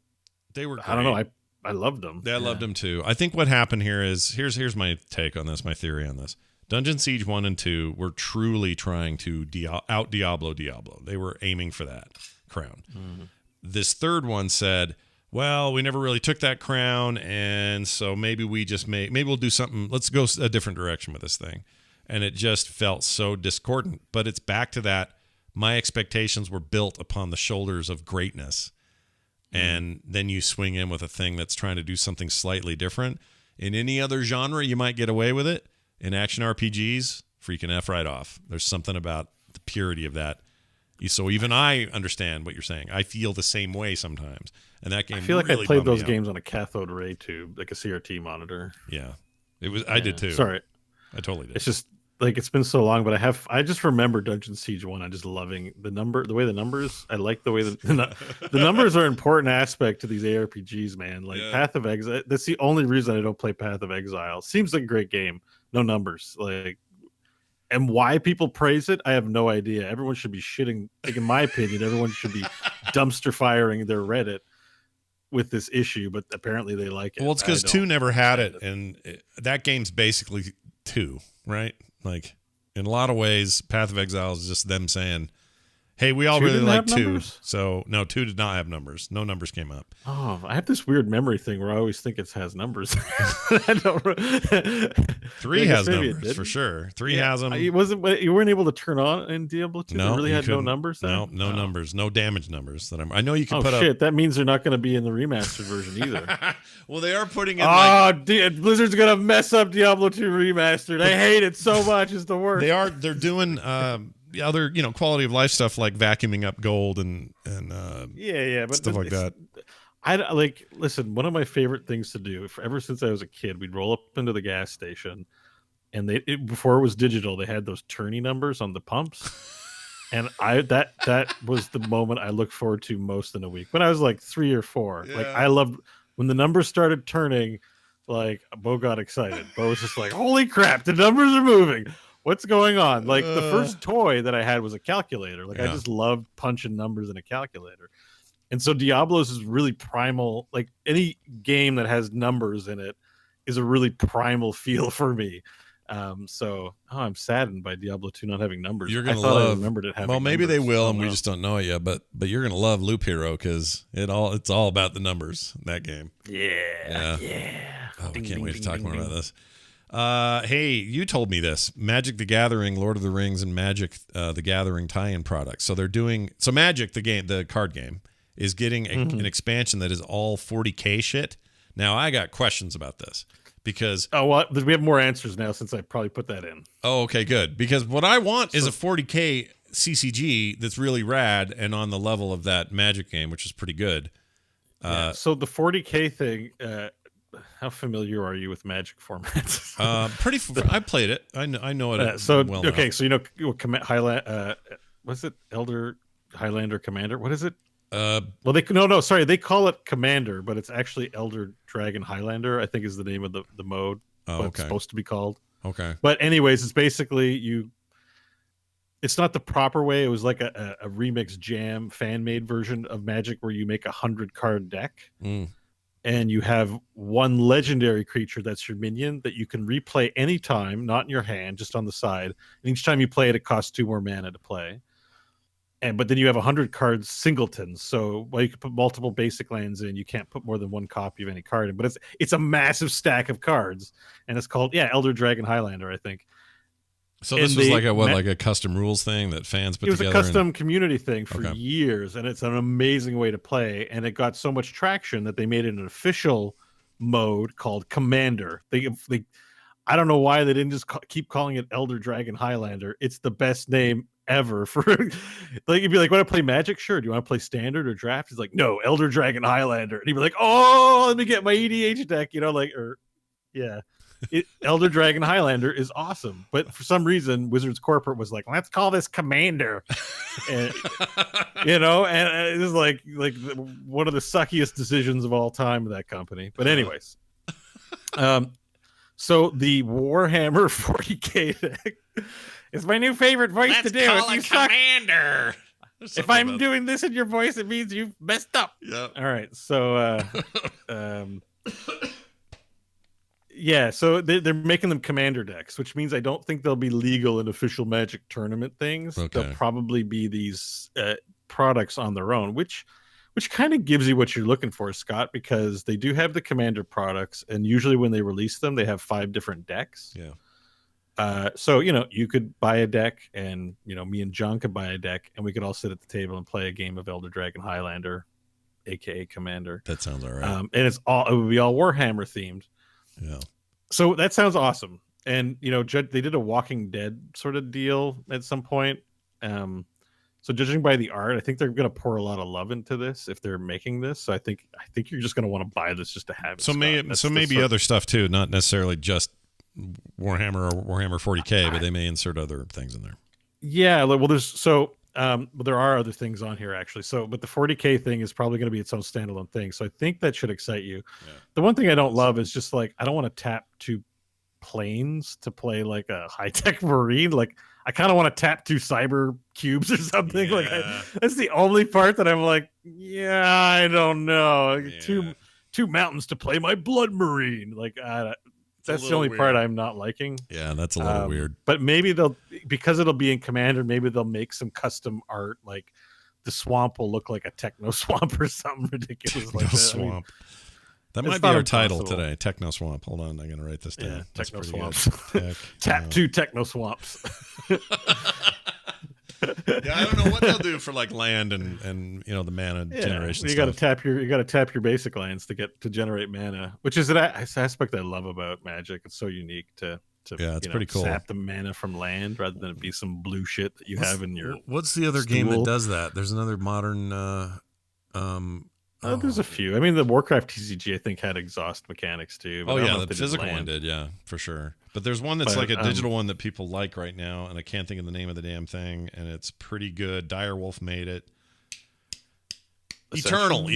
great. I don't know. I loved them. I loved them too. I think what happened here is here's my take on this, my theory on this. Dungeon Siege 1 and 2 were truly trying to out Diablo. They were aiming for that crown. This third one said, well, we never really took that crown, and so maybe we'll do something. Let's go a different direction with this thing. And it just felt so discordant. But it's back to that. My expectations were built upon the shoulders of greatness. And then you swing in with a thing that's trying to do something slightly different. In any other genre, you might get away with it. In action RPGs, freaking F right off. There's something about the purity of that. So even I understand what you're saying. I feel the same way sometimes. And that game I feel like really I played those games on a cathode ray tube, like a CRT monitor. Yeah. I did too. Sorry. I totally did. It's just like it's been so long, but I just remember Dungeon Siege 1. I just loving the way the numbers. I like the way the numbers are an important aspect to these ARPGs, man. Like Path of Exile. That's the only reason I don't play Path of Exile. Seems like a great game. No numbers. And why people praise it, I have no idea. Everyone should be shitting. Like in my opinion, everyone should be dumpster firing their Reddit with this issue, but apparently they like it. Well, it's because 2 never had it, and that game's basically 2, right? Like in a lot of ways, Path of Exile is just them saying, hey, we all really like 2. Numbers? So no, 2 did not have numbers. No numbers came up. Oh, I have this weird memory thing where I always think it has numbers. I don't 3 has numbers for sure. 3 has them. You weren't able to turn on in Diablo 2? No, it really had no numbers there? No numbers. No damage numbers. I know you can put up. Oh, shit. That means they're not going to be in the remastered version either. Well, they are putting in Blizzard's going to mess up Diablo 2 remastered. I hate it so much. It's the worst. They're doing other quality of life stuff like vacuuming up gold and but stuff like that. Listen, one of my favorite things to do ever since I was a kid, we'd roll up into the gas station, and before it was digital, they had those tourney numbers on the pumps. And that was the moment I looked forward to most in a week when I was like 3 or 4. Like I loved when the numbers started turning. Like Bo got excited. Bo was just like, "Holy crap, the numbers are moving! What's going on?" Like the first toy that I had was a calculator. Like I just loved punching numbers in a calculator. And so Diablo's is really primal. Like any game that has numbers in it is a really primal feel for me. So I'm saddened by Diablo 2 not having numbers. You're gonna I remembered it having well, maybe numbers. they will, and we just don't know it yet. But you're gonna love Loop Hero because it's all about the numbers. That game. Yeah. Oh, I can't wait to talk more about this. Hey, you told me this. Magic the Gathering, Lord of the Rings, and Magic the Gathering tie-in products. So they're doing Magic the card game is getting an expansion that is all 40K shit. Now I got questions about this. Because we have more answers now since I probably put that in. Oh, okay, good. Because what I want is a 40K CCG that's really rad and on the level of that Magic game, which is pretty good. So the 40K thing, how familiar are you with Magic formats? I played it. I know it. Well okay, enough. so what's it? Elder Highlander Commander. What is it? They call it Commander, but it's actually Elder Dragon Highlander, I think is the name of the mode. It's supposed to be called. Okay. But anyways, it's basically It's not the proper way. It was like a remix jam fan made version of Magic where you make 100-card deck. And you have one legendary creature that's your minion that you can replay anytime, not in your hand, just on the side. And each time you play it, it costs 2 more mana to play. But then you have 100 cards singletons. So while you can put multiple basic lands in, you can't put more than one copy of any card in. But it's a massive stack of cards, and it's called Elder Dragon Highlander, I think. So this was like a custom rules thing that fans put together? It was a custom community thing for years, and it's an amazing way to play. And it got so much traction that they made it an official mode called Commander. They I don't know why they didn't just keep calling it Elder Dragon Highlander. It's the best name ever for like, you'd be like, want to play Magic? Sure. Do you want to play Standard or Draft? He's like, no, Elder Dragon Highlander. And he'd be like, oh, let me get my EDH deck, Elder Dragon Highlander is awesome, but for some reason Wizards Corporate was like, let's call this Commander. And and it was like one of the suckiest decisions of all time of that company. But anyways, so the Warhammer 40k deck is my new favorite voice to do. Call it Commander. If I'm doing this in your voice, it means you've messed up. Yep. All right, so yeah, so they're making them commander decks, which means I don't think they'll be legal in official Magic tournament things. Okay. They'll probably be these products on their own, which kind of gives you what you're looking for, Scott, because they do have the commander products, and usually when they release them, they have 5 different decks. Yeah. So you could buy a deck, and me and John could buy a deck, and we could all sit at the table and play a game of Elder Dragon Highlander, aka Commander. That sounds all right. And it would be all Warhammer themed. Yeah. So that sounds awesome. And, they did a Walking Dead sort of deal at some point. So judging by the art, I think they're going to pour a lot of love into this if they're making this. So I think you're just going to want to buy this just to have it. So maybe other stuff too, not necessarily just Warhammer or Warhammer 40K, but they may insert other things in there. Yeah. Well, there are other things on here actually. But the 40K thing is probably going to be its own standalone thing. So I think that should excite you. Yeah. The one thing I don't love is just like, I don't want to tap 2 planes to play like a high-tech Marine. Like, I kind of want to tap 2 cyber cubes or something. Yeah. Like, that's the only part that I'm like, I don't know. Yeah. Two mountains to play my Blood Marine. Like, that's the only part I'm not liking. Yeah, that's a little weird. But maybe because it'll be in Commander, maybe they'll make some custom art. Like the swamp will look like a techno swamp or something ridiculous techno like that. Swamp. That might be our title today. Techno Swamp. Hold on, I'm going to write this down. Yeah, Techno Swamps. Tap 2 Techno Swamps. Yeah, I don't know what they'll do for like land and the mana generation. You got to tap your basic lands to generate mana, which is an aspect I love about Magic. It's so unique to it's pretty cool. Sap the mana from land rather than it be some blue shit that you have in your. What's the other game that does that? There's another modern. There's a few. I mean, the Warcraft TCG I think had exhaust mechanics too. But the physical one did, yeah, for sure. But there's one that's like a digital one that people like right now, and I can't think of the name of the damn thing, and it's pretty good. Direwolf made it. Eternal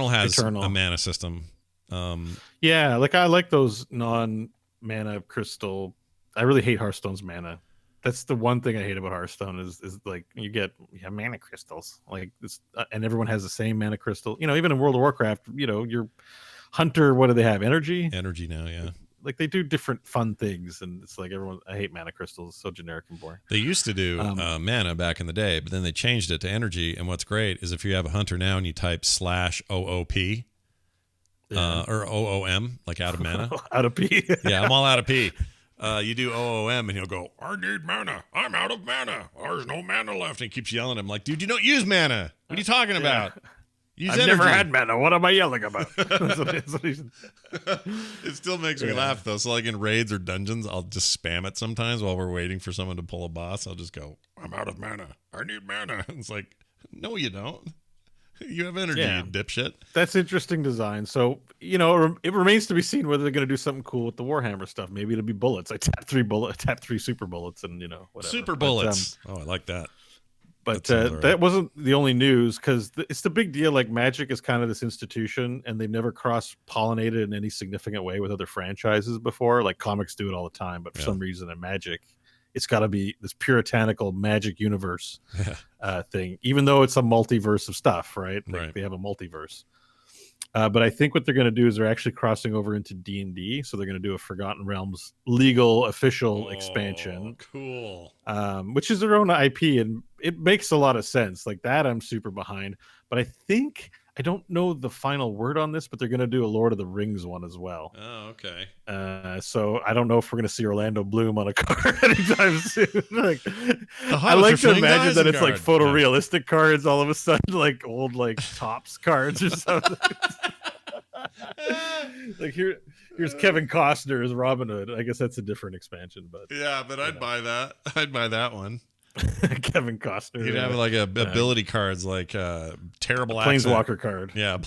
has a mana system. Yeah, like I like those non-mana crystal. I really hate Hearthstone's mana. That's the one thing I hate about Hearthstone is like you have mana crystals like this, and everyone has the same mana crystal. Even in World of Warcraft, your hunter, what do they have? Energy now, yeah. Like they do different fun things, and it's like I hate mana crystals. It's so generic and boring. They used to do mana back in the day, but then they changed it to energy. And what's great is if you have a hunter now and you type /OOP or OOM, like out of mana, out of P. Yeah, I'm all out of P. You do OOM and he'll go, I need mana. I'm out of mana. There's no mana left. And he keeps yelling. I'm like, dude, you don't use mana. What are you talking about? I've never had mana. What am I yelling about? It still makes me laugh, though. So like in raids or dungeons, I'll just spam it sometimes while we're waiting for someone to pull a boss. I'll just go, I'm out of mana. I need mana. It's like, no, you don't. You have energy, you dipshit. That's interesting design. So, it remains to be seen whether they're going to do something cool with the Warhammer stuff. Maybe it'll be bullets. I tap 3 super bullets and, whatever. Super bullets. I like that. But that wasn't the only news because it's the big deal. Like Magic is kind of this institution and they've never cross-pollinated in any significant way with other franchises before. Like comics do it all the time. But for some reason in Magic, it's got to be this puritanical magic universe thing, even though it's a multiverse of stuff, right? They have a multiverse. But I think what they're going to do is they're actually crossing over into D&D, so they're going to do a Forgotten Realms legal official expansion. Cool. Which is their own IP, and it makes a lot of sense. Like that, I'm super behind. But I don't know the final word on this, but they're going to do a Lord of the Rings one as well. Oh, okay. So I don't know if we're going to see Orlando Bloom on a card anytime soon. Like, I like to imagine that it's like photorealistic cards all of a sudden, like old like Topps cards or something. Like here's Kevin Costner as Robin Hood. I guess that's a different expansion, but but I'd buy that. I'd buy that one. Kevin Costner. You'd have like ability cards, like terrible Planeswalker card. Yeah,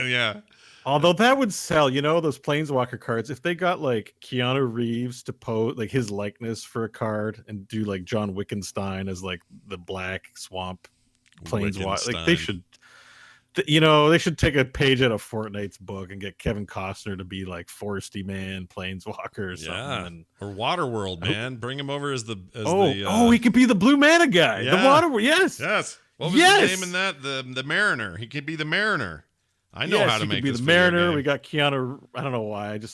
yeah. Although that would sell, those Planeswalker cards. If they got like Keanu Reeves to pose like his likeness for a card and do like John Wickenstein as like the Black Swamp Planeswalker, like they should. They should take a page out of Fortnite's book and get Kevin Costner to be like Foresty Man, Planeswalker or something. Or Waterworld, man. Bring him over as he could be the Blue Mana guy. Yeah. The Waterworld, yes. What was his name in that? The Mariner. He could be the Mariner. I know how to make this. Be the Mariner. We got Keanu. I don't know why. I think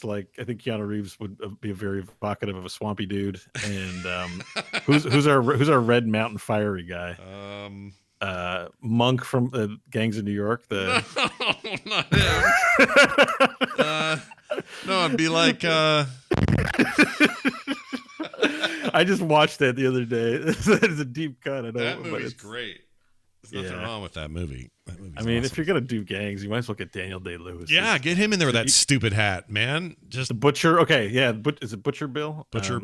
Keanu Reeves would be a very evocative of a swampy dude. And who's our Red Mountain Fiery guy? Monk from Gangs of New York. No, not him. No, it'd be like. I just watched that the other day. It's a deep cut. I know that movie's great. There's nothing wrong with that movie. I mean, if you're gonna do gangs, you might as well get Daniel Day-Lewis. Yeah, get him in there with that stupid hat, man. Just the Butcher. Okay, yeah. Is it Butcher Bill? Bill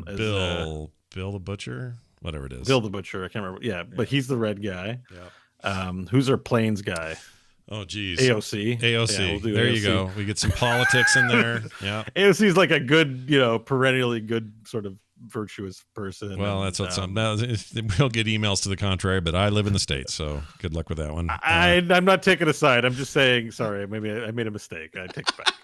the Butcher. Whatever it is. Bill the Butcher. I can't remember. Yeah, but he's the red guy. Yeah. Who's our Plains guy? Oh, geez. AOC. Yeah, we'll there AOC. You go. We get some politics in there. Yeah. AOC is like a good, perennially good sort of virtuous person. Well, that's what's we'll get emails to the contrary, but I live in the States, so good luck with that one. I'm not taking a side. I'm just saying, sorry, maybe I made a mistake. I take it back.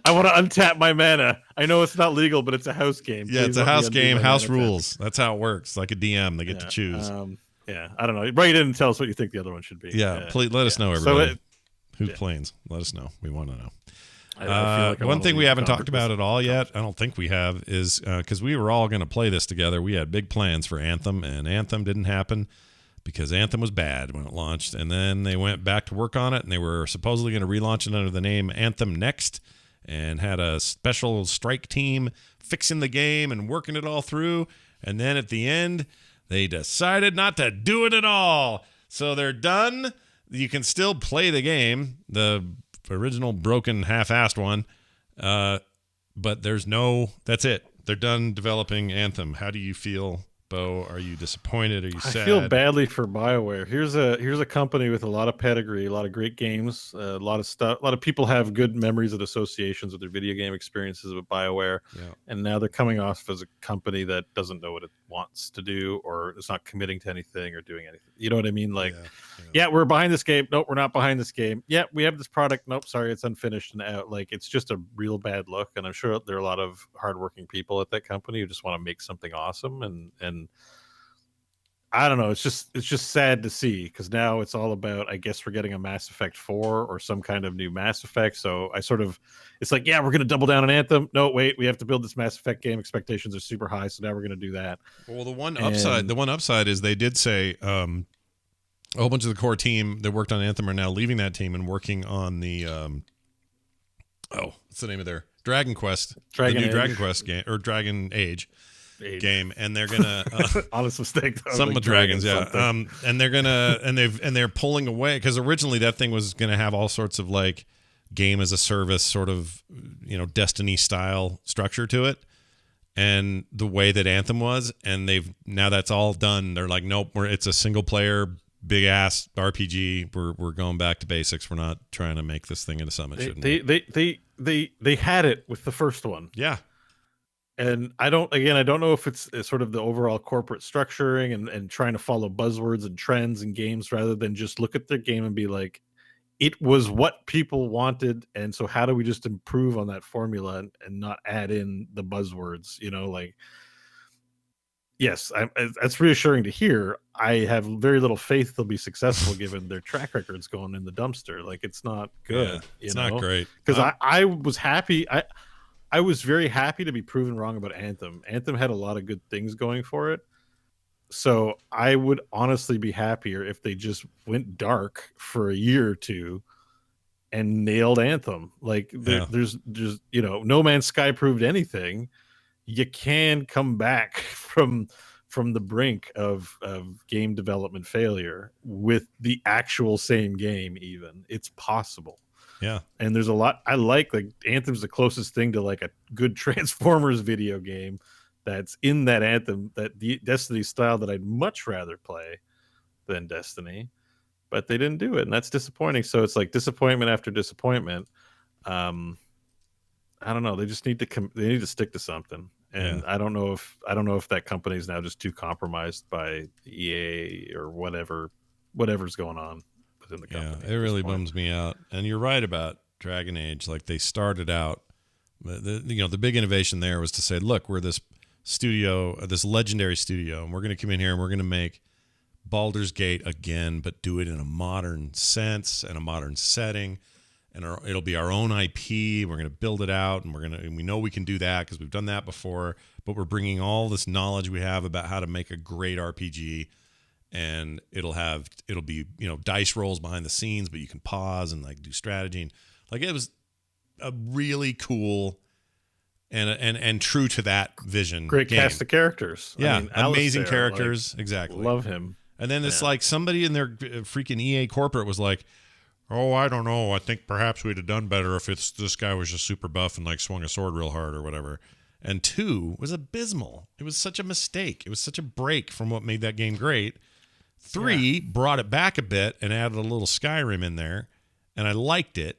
I want to untap my mana. I know it's not legal, but it's a house game. Yeah, it's a house game, house rules. That's how it works. Like a DM, they get to choose. Yeah, I don't know. Write in and tell us what you think the other one should be. Yeah, please let us know, everybody. Who's Plains? Let us know. We want to know. One thing we haven't talked about at all yet, I don't think we have, is because we were all going to play this together. We had big plans for Anthem, and Anthem didn't happen because Anthem was bad when it launched. And then they went back to work on it, and they were supposedly going to relaunch it under the name Anthem Next, and had a special strike team fixing the game and working it all through. And then at the end, they decided not to do it at all. So they're done. You can still play the game, the original broken half-assed one, but that's it. They're done developing Anthem. How do you feel, Bo? Are you disappointed? Are you sad? I feel badly for BioWare. Here's a company with a lot of pedigree, a lot of great games, a lot of stuff. A lot of people have good memories and associations with their video game experiences with BioWare, and now they're coming off as a company that doesn't know what it wants to do, or is not committing to anything or doing anything. You know what I mean? Like, we're behind this game. Nope, we're not behind this game. Yeah, we have this product. Nope, sorry, it's unfinished and out. Like, it's just a real bad look. And I'm sure there are a lot of hardworking people at that company who just want to make something awesome. And I don't know. It's just sad to see, because now it's all about, I guess we're getting a Mass Effect 4 or some kind of new Mass Effect. So it's like, we're going to double down on Anthem. No, wait, we have to build this Mass Effect game. Expectations are super high. So now we're going to do that. Well, the one upside is they did say, a whole bunch of the core team that worked on Anthem are now leaving that team and working on the what's the name of their Dragon Quest game, or Dragon Age game, and they're gonna honest mistake, something with dragons, and they're gonna and they're pulling away, because originally that thing was gonna have all sorts of like game as a service sort of Destiny style structure to it, and the way that Anthem was, and now that's all done. They're like, nope, it's a single player big ass RPG. We're going back to basics. We're not trying to make this thing into something. They had it with the first one. Yeah. And I don't know if it's sort of the overall corporate structuring and trying to follow buzzwords and trends and games, rather than just look at their game and be like, it was what people wanted, and so how do we just improve on that formula and not add in the buzzwords, like yes, that's reassuring to hear. I have very little faith they'll be successful given their track record's going in the dumpster. Like, it's not good. It's not great. Because I was happy. I was very happy to be proven wrong about Anthem. Anthem had a lot of good things going for it. So I would honestly be happier if they just went dark for a year or two and nailed Anthem. Like, there's No Man's Sky proved anything. You can come back from the brink of game development failure with the actual same game. Even it's possible. Yeah. And there's a lot I like Anthem's the closest thing to like a good Transformers video game that's in that Anthem, that the Destiny style that I'd much rather play than Destiny, but they didn't do it, and that's disappointing. So it's like disappointment after disappointment. I don't know. They just need to stick to something. And I don't know if that company is now just too compromised by EA or whatever's going on within the company. Yeah, it really bums me out. And you're right about Dragon Age. Like, they started out, the big innovation there was to say, look, we're this studio, this legendary studio, and we're going to come in here and we're going to make Baldur's Gate again, but do it in a modern sense and a modern setting. And it'll be our own IP. We're going to build it out, and we know we can do that because we've done that before. But we're bringing all this knowledge we have about how to make a great RPG, and it'll be dice rolls behind the scenes, but you can pause and like do strategy. And like, it was a really cool and true to that vision. Great game. Cast of characters. Yeah, I mean, amazing Alistair, characters. Exactly, love him. And then it's like somebody in their freaking EA corporate was like, oh, I don't know. I think perhaps we'd have done better if this guy was just super buff and like swung a sword real hard or whatever. And 2 was abysmal. It was such a mistake. It was such a break from what made that game great. 3 brought it back a bit and added a little Skyrim in there, and I liked it.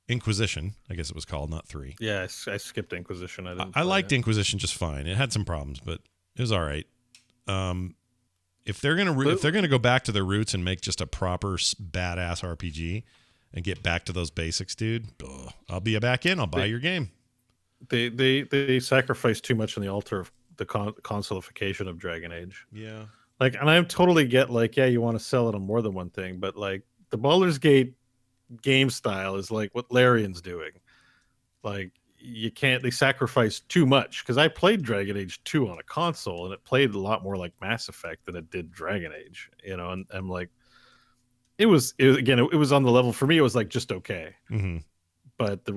Inquisition, I guess it was called, not 3. Yeah, I skipped Inquisition. I liked Inquisition just fine. It had some problems, but it was all right. If they're gonna go back to their roots and make just a proper badass RPG and get back to those basics, dude, I'll be back in. I'll buy your game. They sacrifice too much on the altar of the consolification of Dragon Age. Yeah, like, and I totally get like, you want to sell it on more than one thing, but like the Baldur's Gate game style is like what Larian's doing. Like, they sacrifice too much, because I played Dragon Age 2 on a console and it played a lot more like Mass Effect than it did Dragon Age, and I'm like, it was on the level for me. It was like just okay. Mm-hmm. But there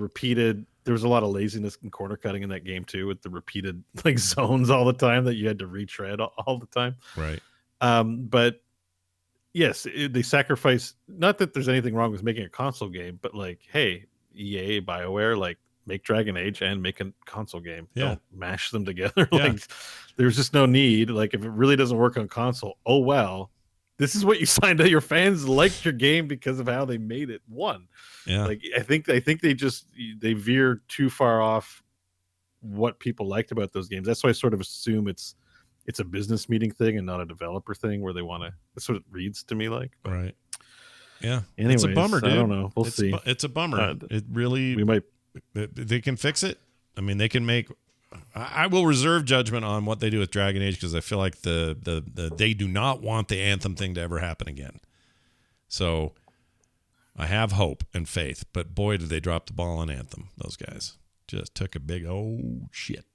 was a lot of laziness and corner cutting in that game too, with the repeated like zones all the time that you had to retread all the time. Right. But yes, they sacrifice, not that there's anything wrong with making a console game, but like, hey, EA, BioWare, like, make Dragon Age and make a console game. Yeah. Don't mash them together. Like, there's just no need. Like, if it really doesn't work on console, oh well. This is what you signed up. Your fans liked your game because of how they made it. Yeah. Like, I think they veer too far off what people liked about those games. That's why I sort of assume it's a business meeting thing and not a developer thing where they want to. That's what it reads to me like. But right. Yeah. Anyways, it's a bummer, dude. I don't know. We'll see. It's a bummer. It really. We might. They can fix it. I mean, they can make. I will reserve judgment on what they do with Dragon Age, because I feel like they do not want the Anthem thing to ever happen again. So I have hope and faith, but boy, did they drop the ball on Anthem. Those guys just took a big shit.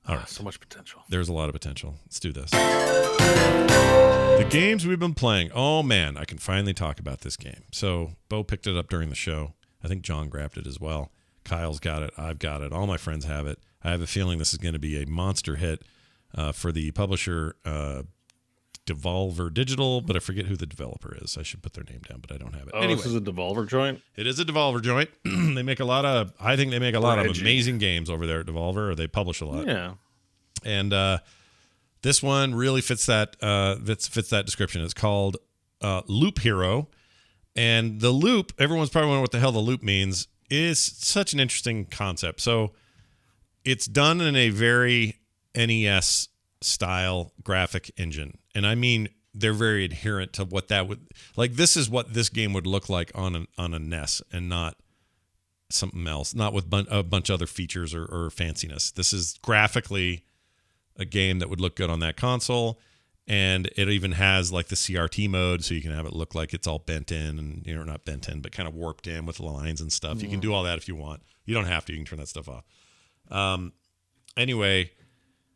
All right, so much potential. There's a lot of potential. Let's do this. The games we've been playing. Oh man, I can finally talk about this game. So Bo picked it up during the show. I think John grabbed it as well. Kyle's got it. I've got it. All my friends have it. I have a feeling this is going to be a monster hit for the publisher, Devolver Digital, but I forget who the developer is. I should put their name down, but I don't have it. Anyway, this is a Devolver joint? It is a Devolver joint. I think they make a lot of amazing games over there at Devolver, or they publish a lot. Yeah. And this one really fits that fits that description. It's called Loop Hero. And the loop, everyone's probably wondering what the hell the loop means, is such an interesting concept. So it's done in a very NES style graphic engine. And I mean, they're very adherent to what that would, like, this is what this game would look like on a NES and not something else, not with a bunch of other features or fanciness. This is graphically a game that would look good on that console. And it even has like the CRT mode, so you can have it look like it's all bent in, and not bent in, but kind of warped in with lines and stuff. You can do all that if you want. You don't have to. You can turn that stuff off. Anyway,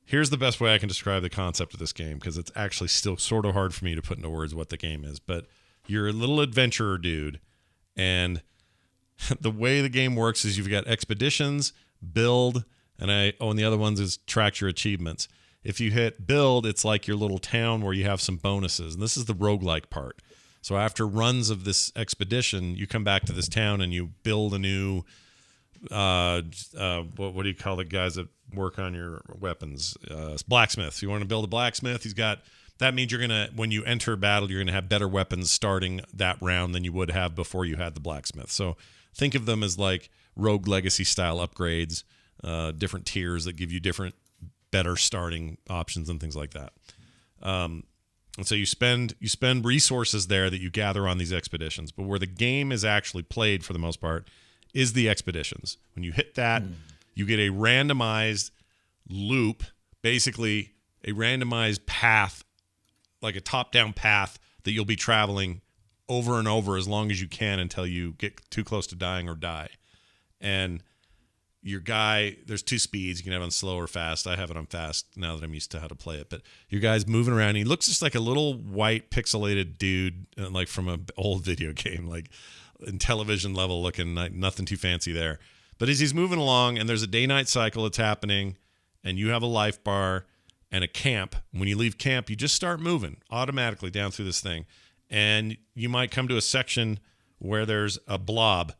here's the best way I can describe the concept of this game, because it's actually still sort of hard for me to put into words what the game is. But you're a little adventurer dude, and the way the game works is you've got expeditions, build, and the other ones is track your achievements. If you hit build, it's like your little town where you have some bonuses, and this is the roguelike part. So after runs of this expedition, you come back to this town and you build a new what do you call the guys that work on your weapons? Blacksmith. You want to build a blacksmith? That means you're gonna, when you enter battle, you're gonna have better weapons starting that round than you would have before you had the blacksmith. So think of them as like Rogue Legacy style upgrades, different tiers that give you different, better starting options and things like that. And so you spend resources there that you gather on these expeditions. But where the game is actually played for the most part is the expeditions. When you hit that, you get a randomized loop, basically a randomized path, like a top-down path that you'll be traveling over and over as long as you can until you get too close to dying or die. And your guy, there's two speeds. You can have it on slow or fast. I have it on fast now that I'm used to how to play it. But your guy's moving around. He looks just like a little white pixelated dude, like from an old video game, like in television level looking, nothing too fancy there. But as he's moving along, and there's a day-night cycle that's happening, and you have a life bar and a camp. When you leave camp, you just start moving automatically down through this thing. And you might come to a section where there's a blob,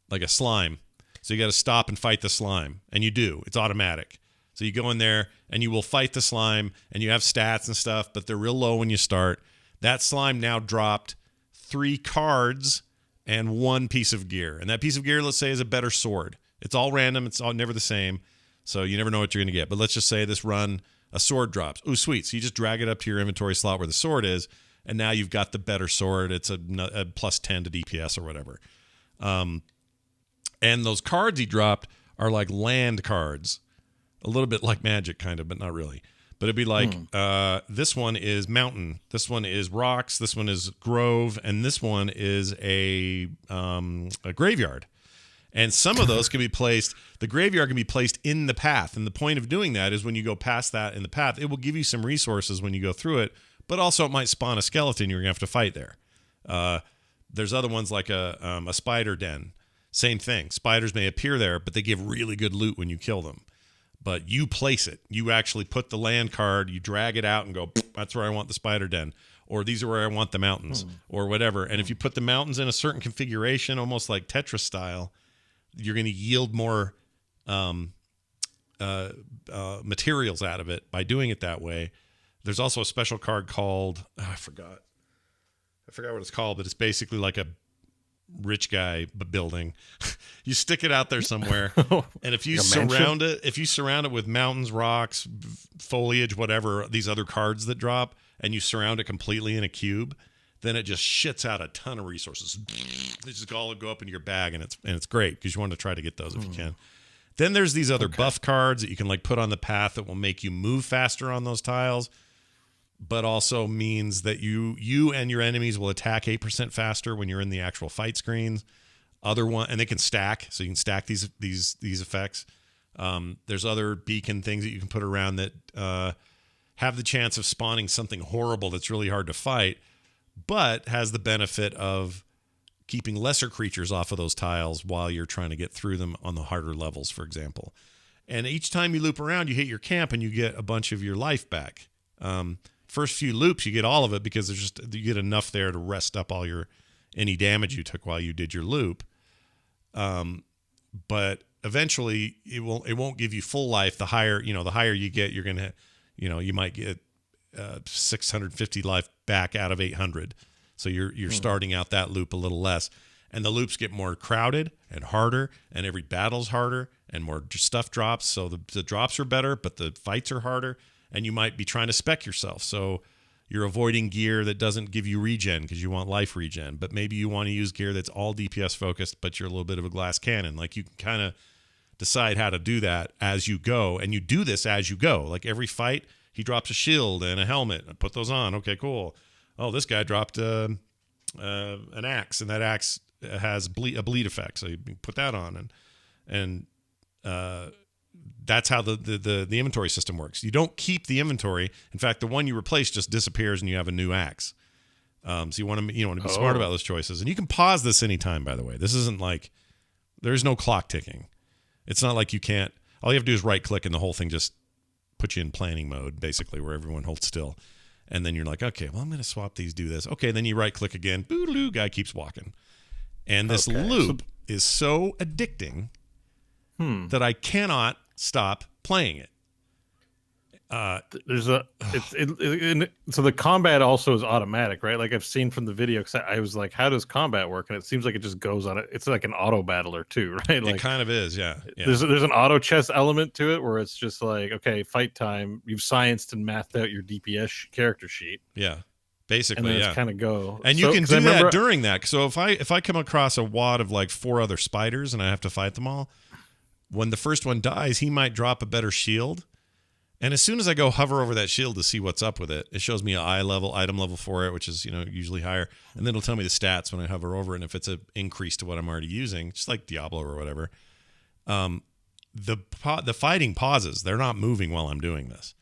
like a slime. So you got to stop and fight the slime. And you do. It's automatic. So you go in there and you will fight the slime, and you have stats and stuff, but they're real low when you start. That slime now dropped 3 cards and 1 piece of gear. And that piece of gear, let's say, is a better sword. It's all random. It's all never the same. So you never know what you're going to get. But let's just say this run, a sword drops. Ooh, sweet. So you just drag it up to your inventory slot where the sword is, and now you've got the better sword. It's a plus 10 to DPS or whatever. And those cards he dropped are like land cards. A little bit like Magic, kind of, but not really. But it'd be like, this one is mountain. This one is rocks. This one is grove. And this one is a graveyard. And some of those can be placed, the graveyard can be placed in the path. And the point of doing that is when you go past that in the path, it will give you some resources when you go through it, but also it might spawn a skeleton you're going to have to fight there. There's other ones like a spider den. Same thing. Spiders may appear there, but they give really good loot when you kill them. But you place it. You actually put the land card, you drag it out and go, that's where I want the spider den. Or these are where I want the mountains, or whatever. And if you put the mountains in a certain configuration, almost like Tetris style, you're going to yield more materials out of it by doing it that way. There's also a special card called, I forgot what it's called, but it's basically like a rich guy building. You stick it out there somewhere, and if you surround it with mountains, rocks, foliage, whatever, these other cards that drop, and you surround it completely in a cube, then it just shits out a ton of resources. They just all go up into your bag, and it's great because you want to try to get those if you can. Then there's these other buff cards that you can like put on the path that will make you move faster on those tiles, but also means that you and your enemies will attack 8% faster when you're in the actual fight screens. And they can stack, so you can stack these effects. There's other beacon things that you can put around that have the chance of spawning something horrible that's really hard to fight, but has the benefit of keeping lesser creatures off of those tiles while you're trying to get through them on the harder levels, for example. And each time you loop around, you hit your camp and you get a bunch of your life back. First few loops, you get all of it because you get enough there to rest up any damage you took while you did your loop. But eventually it won't give you full life. The higher you get, you're gonna, you might get 650 life back out of 800. So you're starting out that loop a little less, and the loops get more crowded and harder, and every battle's harder, and more stuff drops. So the drops are better, but the fights are harder, and you might be trying to spec yourself. So you're avoiding gear that doesn't give you regen because you want life regen, but maybe you want to use gear that's all DPS focused, but you're a little bit of a glass cannon. Like you can kind of decide how to do that as you go, and you do this as you go. Like every fight, he drops a shield and a helmet. I put those on. Okay, cool. Oh, this guy dropped an axe, and that axe has a bleed effect, so you put that on, and that's how the inventory system works. You don't keep the inventory. In fact, the one you replace just disappears, and you have a new axe. So you want to be smart about those choices, and you can pause this anytime. By the way, this isn't like there's no clock ticking. It's not like you can't. All you have to do is right click, and the whole thing just puts you in planning mode, basically, where everyone holds still. And then you're like, okay, well, I'm going to swap these, do this. Okay, then you right-click again. Boo-doo, guy keeps walking. And this loop is so addicting that I cannot stop playing it. So the combat also is automatic, right? Like I've seen from the video, because I was like, how does combat work? And it seems like it just goes on it. It's like an auto battler too, right? Like, it kind of is, yeah. There's an auto chess element to it where it's just like, okay, fight time. You've scienced and mathed out your DPS character sheet. Yeah, basically, and then yeah. It's kind of go. And you can do that during that. So if I come across a wad of like 4 other spiders and I have to fight them all, when the first one dies, he might drop a better shield. And as soon as I go hover over that shield to see what's up with it, it shows me an item level for it, which is, usually higher. And then it'll tell me the stats when I hover over it. And if it's an increase to what I'm already using, just like Diablo or whatever, the fighting pauses. They're not moving while I'm doing this.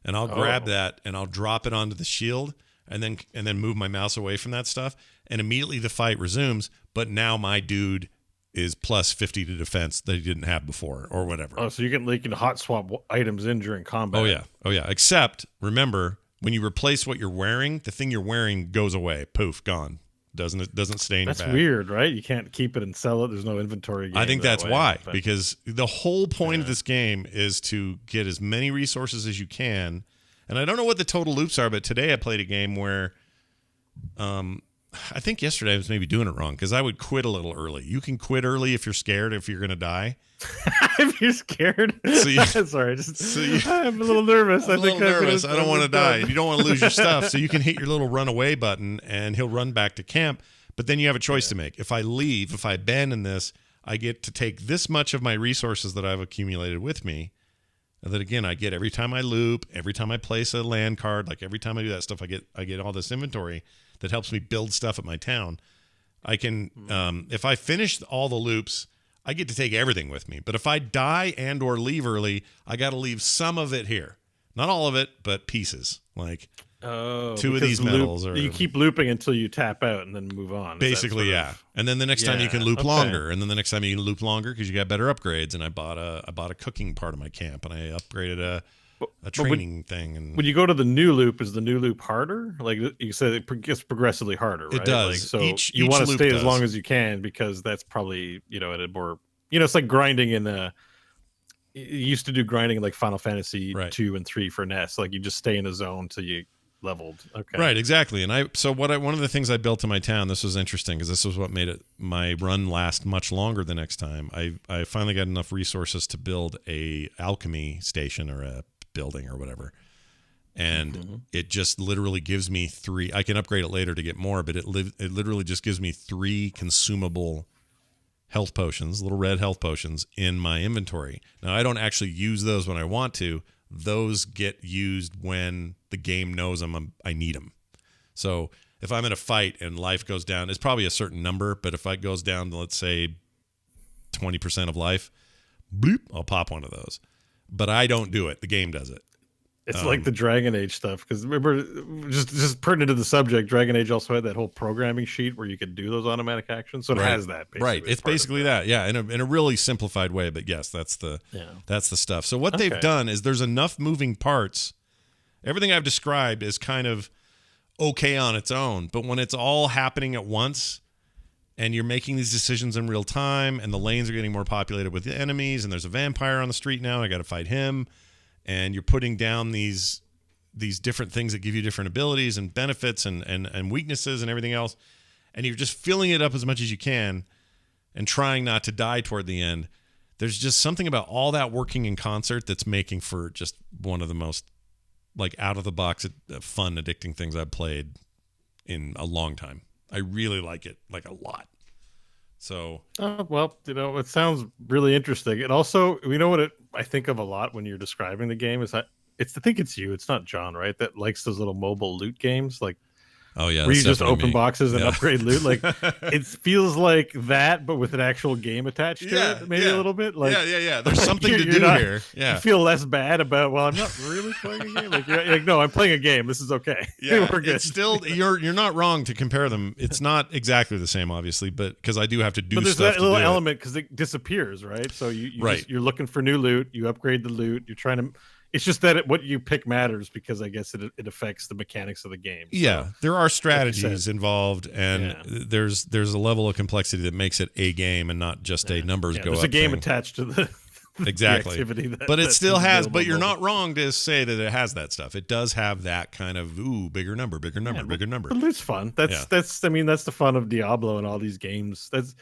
And I'll grab that and I'll drop it onto the shield and then move my mouse away from that stuff. And immediately the fight resumes. But now my dude is plus 50 to defense that he didn't have before or whatever. Oh, so you can hot swap items in during combat. Oh yeah. Except remember, when you replace what you're wearing, the thing you're wearing goes away. Poof, gone. Doesn't stay in your bag. That's weird, right? You can't keep it and sell it. There's no inventory. I think that's why, because the whole point of this game is to get as many resources as you can. And I don't know what the total loops are, but today I played a game where I think yesterday I was maybe doing it wrong, because I would quit a little early. You can quit early if you're scared, if you're going to die. If you're scared? Sorry, I'm a little nervous. I'm a little nervous. I don't want to die. You don't want to lose your stuff, so you can hit your little run away button, and he'll run back to camp. But then you have a choice to make. If I leave, if I abandon this, I get to take this much of my resources that I've accumulated with me, and that again I get every time I loop, every time I place a land card, like every time I do that stuff, I get all this inventory that helps me build stuff at my town. I can, if I finish all the loops, I get to take everything with me. But if I die and or leave early, I got to leave some of it here. Not all of it, but pieces. Like 2 of these medals. You keep looping until you tap out and then move on. Basically, yeah. And then the next time you can loop longer. And then the next time you can loop longer because you got better upgrades. And I bought a cooking part of my camp, and I upgraded a training thing. And when you go to the new loop, is the new loop harder? Like you said, it gets progressively harder, right? It does. Like, so you want to stay as long as you can, because that's probably, at a more, it's like grinding in you used to do grinding in like Final Fantasy 2 and 3 for NES. Like you just stay in a zone till you leveled. Okay. Right, exactly. And one of the things I built in my town, this was interesting because this was what made my run last much longer the next time. I finally got enough resources to build a alchemy station or a building or whatever, and it just literally gives me 3. I can upgrade it later to get more, but it literally just gives me 3 consumable health potions, little red health potions in my inventory. Now I don't actually use those when I want to. Those get used when the game knows I need them. So if I'm in a fight and life goes down, it's probably a certain number, but if it goes down to, let's say, 20% of life, bloop, I'll pop one of those. But I don't do it. The game does it. It's like the Dragon Age stuff, because remember, just pertinent to the subject, Dragon Age also had that whole programming sheet where you could do those automatic actions. So it has that. Right. It's basically that. Yeah. In a really simplified way. But yes, that's the stuff. So what they've done is there's enough moving parts. Everything I've described is kind of okay on its own. But when it's all happening at once and you're making these decisions in real time and the lanes are getting more populated with the enemies and there's a vampire on the street now, I got to fight him. And you're putting down these different things that give you different abilities and benefits and weaknesses and everything else. And you're just filling it up as much as you can and trying not to die toward the end. There's just something about all that working in concert that's making for just one of the most like out of the box fun, addicting things I've played in a long time. I really like it, like a lot. So, well, it sounds really interesting. And also, what I think of a lot when you're describing the game is that I think it's you, it's not John, right? That likes those little mobile loot games, like oh yeah, where that's you just definitely open me. boxes and Yeah. upgrade loot. Like it feels like that, but with an actual game attached to it, maybe a little bit. Like, yeah. There's like something to you're do not, here. you Yeah. feel less bad about. Well, I'm not really playing a game. Like, you're like, no, I'm playing a game. This is okay. Yeah, We're good. it's still you're not wrong to compare them. It's not exactly the same, obviously, but because I do have to do But there's stuff that to little do element because it disappears, right? So right. you're looking for new loot. You upgrade the loot. You're trying to. It's just that what you pick matters because I guess it affects the mechanics of the game. Yeah, So, there are like strategies involved, and yeah. there's a level of complexity that makes it a game and not just a numbers go there's up. a game thing. attached to the Exactly. the activity But it still has. But you're mobile. not wrong to say that it has that stuff. It does have that kind of bigger number, bigger number, bigger number. But it's fun. That's I mean that's the fun of Diablo and all these games. That's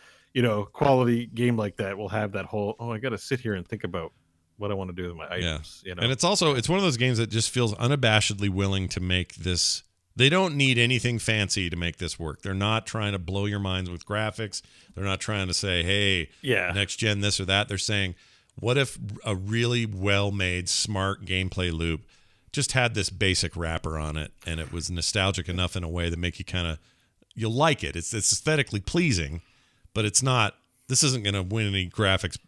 quality game like that will have that whole I got to sit here and think about what I want to do with my items. And it's one of those games that just feels unabashedly willing to make this. They don't need anything fancy to make this work. They're not trying to blow your minds with graphics. They're not trying to say, hey, next gen this or that. They're saying, what if a really well-made, smart gameplay loop just had this basic wrapper on it, and it was nostalgic enough in a way that make you you'll like it. It's aesthetically pleasing, but it's not. This isn't going to win any graphics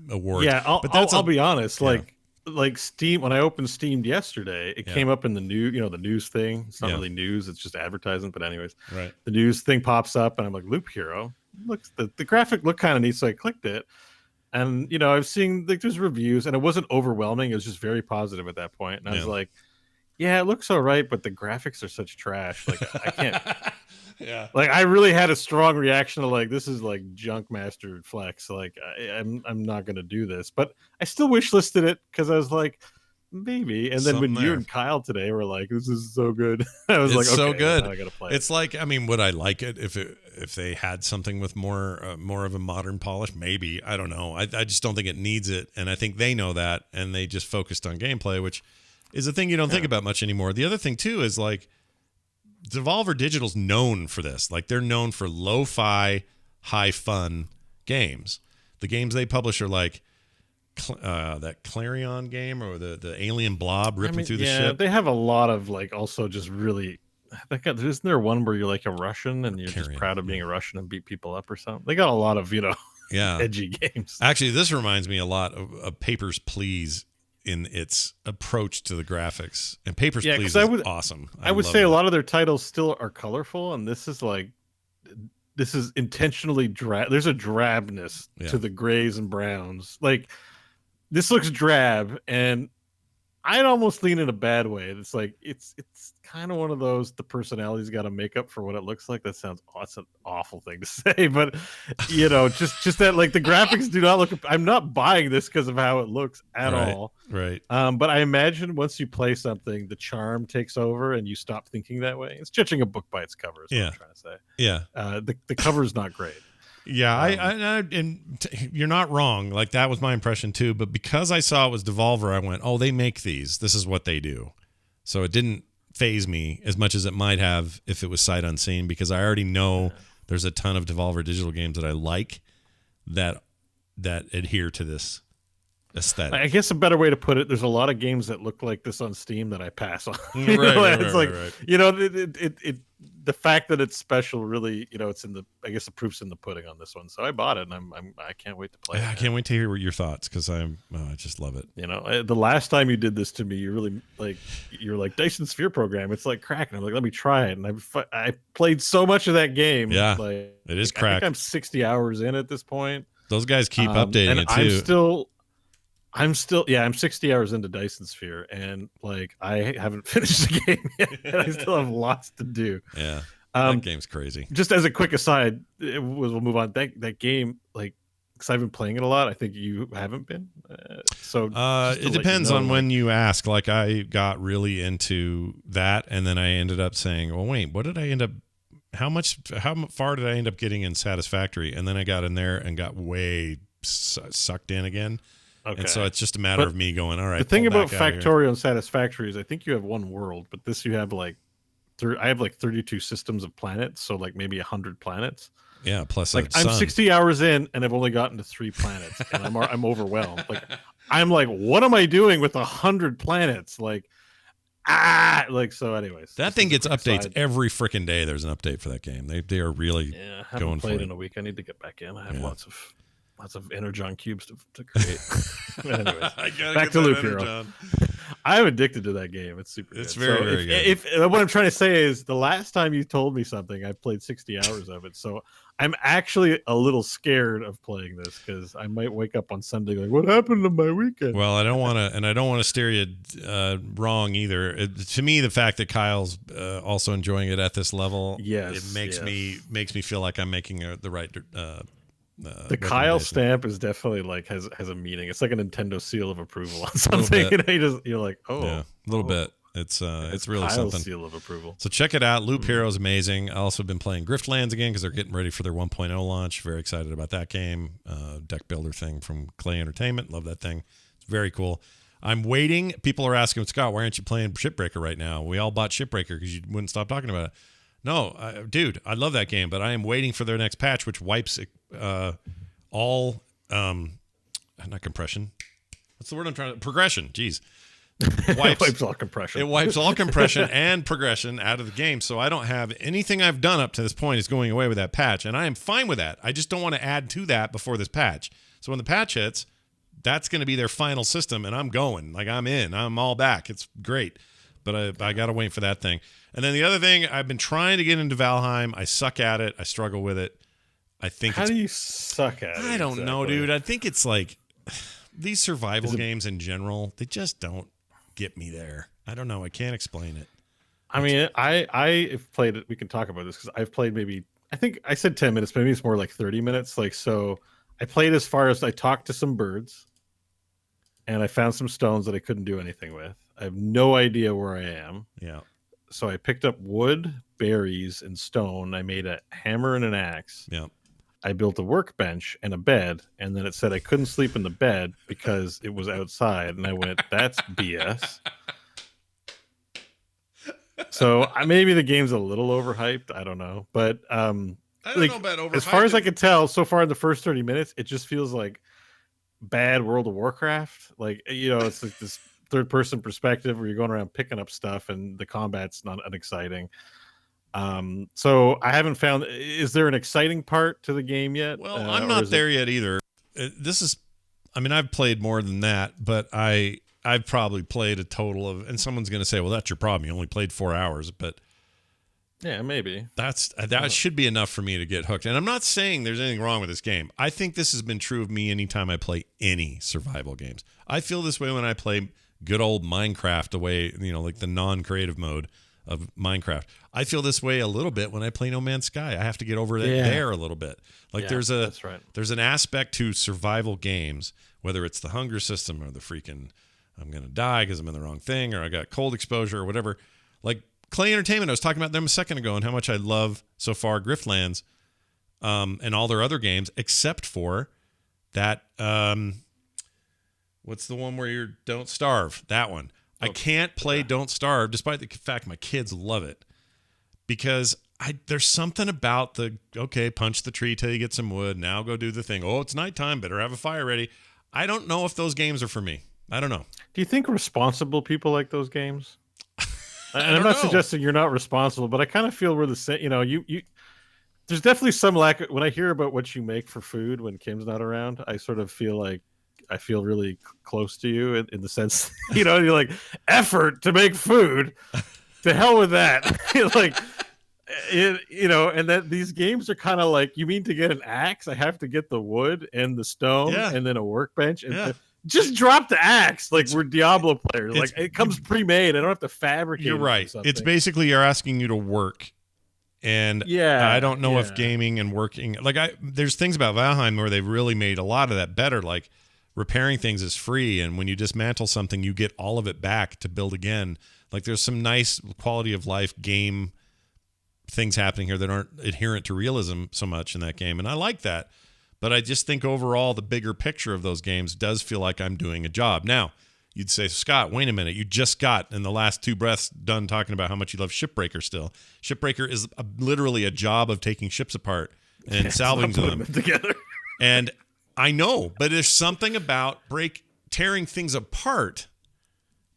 awards. Yeah, I'll be honest. Like Steam, when I opened Steam yesterday, it came up in the the news thing. It's not really news; it's just advertisement. But anyways, right. The news thing pops up, and I'm like, Loop Hero. Looks the graphic looked kind of neat, so I clicked it. And I've seen there's reviews, and it wasn't overwhelming. It was just very positive at that point. And I was like, "Yeah, it looks all right, but the graphics are such trash. Like I can't." Like I really had a strong reaction to like this is like junk mastered flex. Like I'm not gonna do this, but I still wishlisted it because I was like maybe. And then when you and Kyle today were like, "This is so good," I was like, "Okay, so good." I gotta play. It's like would I like it if they had something with more of a modern polish? Maybe. I don't know. I just don't think it needs it, and I think they know that, and they just focused on gameplay, which is a thing you don't think about much anymore. The other thing too is like Devolver Digital's known for this. Like they're known for lo-fi, high fun games. The games they publish are like that Clarion game or the alien blob ripping through the ship. They have a lot of like also just really. Isn't there one where you're like a Russian and you're just proud of being a Russian and beat people up or something? They got a lot of edgy games. Actually, this reminds me a lot of Papers, Please in its approach to the graphics. And Papers, Please is awesome. I would say a lot of their titles still are colorful, and this is intentionally drab. There's a drabness to the grays and browns. Like this looks drab, and I'd almost lean in a bad way. It's like it's kind of one of those the personality's got to make up for what it looks like. That sounds it's an awful thing to say, but just that like the graphics do not look. I'm not buying this because of how it looks at all. Right. But I imagine once you play something, the charm takes over and you stop thinking that way. It's judging a book by its cover. Is what I'm trying to say. Yeah. The cover is not great. Yeah, you're not wrong. Like that was my impression too. But because I saw it was Devolver, I went, "Oh, they make these. This is what they do." So it didn't faze me as much as it might have if it was sight unseen, because I already know there's a ton of Devolver Digital games that I like that adhere to this aesthetic. I guess a better way to put it: there's a lot of games that look like this on Steam that I pass on. Right. The fact that it's special really, it's in the. I guess the proof's in the pudding on this one. So I bought it, and I can't wait to play it. I can't wait to hear your thoughts because I just love it. The last time you did this to me, you're like Dyson Sphere program. It's like crack, and I'm like, let me try it. And I played so much of that game. Yeah, like, it is crack. I think I'm 60 hours in at this point. Those guys keep updating it too. I'm 60 hours into Dyson Sphere, and like I haven't finished the game yet. I still have lots to do. Yeah, that game's crazy. Just as a quick aside, we'll move on. That game, like, because I've been playing it a lot. I think you haven't been. So it depends on when you ask. Like I got really into that, and then I ended up saying, "Well, wait, what did I end up? How far did I end up getting in Satisfactory?" And then I got in there and got way sucked in again. Okay. And so it's just a matter of me going, all right. The thing about Factorio and Satisfactory is I think you have one world, but this you have like I have like 32 systems of planets, so like maybe 100 planets. Yeah, plus like I'm 60 hours in and I've only gotten to 3 planets, and I'm overwhelmed. Like I'm like, what am I doing with 100 planets? Like so. Anyways, that thing gets updates every freaking day. There's an update for that game. They are really I haven't played in a week. I need to get back in. I have lots of Energon cubes to create. Anyways, back to Loop Hero. I'm addicted to that game. It's super. It's good. very good. If what I'm trying to say is, the last time you told me something, I played 60 hours of it. So I'm actually a little scared of playing this, because I might wake up on Sunday like, what happened to my weekend? Well, I don't want to steer you wrong either. To me, the fact that Kyle's also enjoying it at this level, it makes me feel like I'm making the right. The Kyle stamp is definitely like has a meaning. It's like a Nintendo seal of approval on something. You're like, a little bit. It's really Kyle's something. Seal of approval. So check it out. Loop Hero is amazing. I also been playing Griftlands again because they're getting ready for their 1.0 launch. Very excited about that game. Deck builder thing from Clay Entertainment. Love that thing. It's very cool. I'm waiting. People are asking, Scott, why aren't you playing Shipbreaker right now? We all bought Shipbreaker because you wouldn't stop talking about it. No, dude, I love that game, but I am waiting for their next patch, which wipes all not compression. What's the word I'm trying to? Progression. Jeez. Wipes all compression. It wipes all compression and progression out of the game. So I don't have anything I've done up to this point is going away with that patch, and I am fine with that. I just don't want to add to that before this patch. So when the patch hits, that's going to be their final system, and I'm going. Like, I'm in. I'm all back. It's great. But I got to wait for that thing. And then the other thing, I've been trying to get into Valheim. I suck at it. I struggle with it. I think. How do you suck at it? I don't know, dude. I think it's like these survival games in general, they just don't get me there. I don't know. I can't explain it. I mean, I have played it. We can talk about this because I've played maybe, I think I said 10 minutes, maybe it's more like 30 minutes. Like, so I played as far as I talked to some birds and I found some stones that I couldn't do anything with. I have no idea where I am. Yeah. So I picked up wood, berries, and stone. I made a hammer and an axe. Yeah. I built a workbench and a bed, and then it said I couldn't sleep in the bed because it was outside. And I went, that's BS. So maybe the game's a little overhyped. I don't know. But I don't know about overhyped. As far as I can tell, so far in the first 30 minutes, it just feels like bad World of Warcraft. Like, it's like this third-person perspective where you're going around picking up stuff, and the combat's not unexciting. So I haven't found. Is there an exciting part to the game yet? Well, I'm not there yet either. This is, I mean, I've played more than that, but I've probably played a total of. And someone's going to say, "Well, that's your problem. You only played 4 hours." But yeah, maybe that should be enough for me to get hooked. And I'm not saying there's anything wrong with this game. I think this has been true of me anytime I play any survival games. I feel this way when I play good old Minecraft away, like the non-creative mode of Minecraft. I feel this way a little bit when I play No Man's Sky. I have to get over it there a little bit. Like there's an aspect to survival games, whether it's the hunger system or the freaking I'm going to die because I'm in the wrong thing or I got cold exposure or whatever. Like Clay Entertainment, I was talking about them a second ago and how much I love so far Griftlands and all their other games, except for that what's the one where you don't starve? That one. I can't play Don't Starve, despite the fact my kids love it, because there's something about punch the tree till you get some wood. Now go do the thing. Oh, it's nighttime. Better have a fire ready. I don't know if those games are for me. I don't know. Do you think responsible people like those games? And I'm not suggesting you're not responsible, but I kind of feel we're the same. You there's definitely some lack. When I hear about what you make for food when Kim's not around, I sort of feel like I feel really close to you in the sense, you're like, effort to make food. To hell with that. And that these games are kind of like, you mean to get an axe? I have to get the wood and the stone and then a workbench. And just drop the axe. Like, we're Diablo players. Like, it comes pre-made. I don't have to fabricate. You're right. It's basically you're asking you to work. And I don't know if gaming and working, there's things about Valheim where they've really made a lot of that better. Like, repairing things is free, and when you dismantle something, you get all of it back to build again. Like, there's some nice quality of life game things happening here that aren't adherent to realism so much in that game, and I like that. But I just think overall the bigger picture of those games does feel like I'm doing a job. Now, you'd say, Scott, wait a minute. You just got, in the last 2 breaths, done talking about how much you love Shipbreaker still. Shipbreaker is literally a job of taking ships apart and salvaging them together. And I know, but there's something about tearing things apart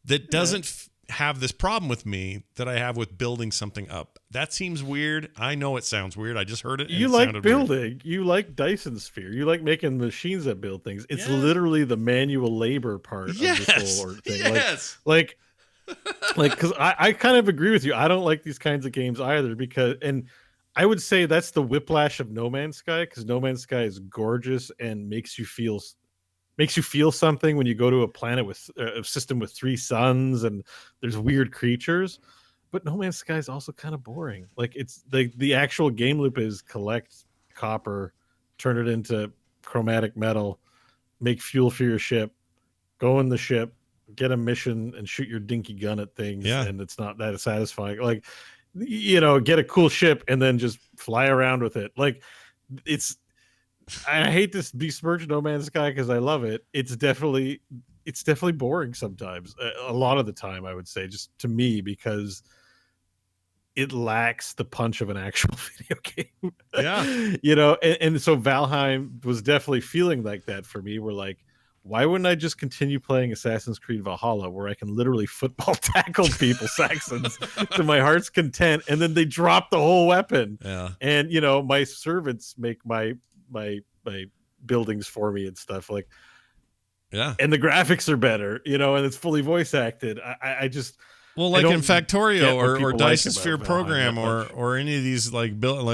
that doesn't have this problem with me that I have with building something up. That seems weird. I know it sounds weird. I just heard it. And you it like sounded building. Weird. You like Dyson Sphere. You like making machines that build things. It's literally the manual labor part of this whole thing. Yes. Like, because I kind of agree with you. I don't like these kinds of games either and I would say that's the whiplash of No Man's Sky, because No Man's Sky is gorgeous and makes you feel something when you go to a planet with a system with 3 suns and there's weird creatures. But No Man's Sky is also kind of boring. Like, it's the actual game loop is collect copper, turn it into chromatic metal, make fuel for your ship, go in the ship, get a mission, and shoot your dinky gun at things. Yeah. And it's not that satisfying. Like, get a cool ship and then just fly around with it. Like, I hate to besmirch No Man's Sky because I love it. It's definitely boring sometimes. A lot of the time, I would say, just to me, because it lacks the punch of an actual video game. Yeah. And so Valheim was definitely feeling like that for me. We're like, why wouldn't I just continue playing Assassin's Creed Valhalla, where I can literally football tackle people, Saxons, to my heart's content, and then they drop the whole weapon. Yeah. And my servants make my buildings for me and stuff, like, yeah, and the graphics are better, and it's fully voice acted. I just, well, like in Factorio or Dice like Sphere Program or any of these like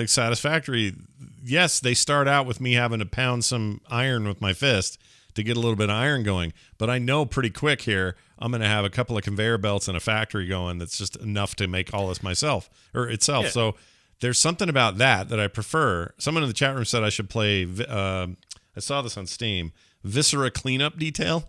Satisfactory, yes, they start out with me having to pound some iron with my fist to get a little bit of iron going, but I know pretty quick here I'm going to have a couple of conveyor belts and a factory going that's just enough to make all this itself. Yeah. So there's something about that I prefer. Someone in the chat room said I should play, I saw this on Steam, Viscera Cleanup Detail.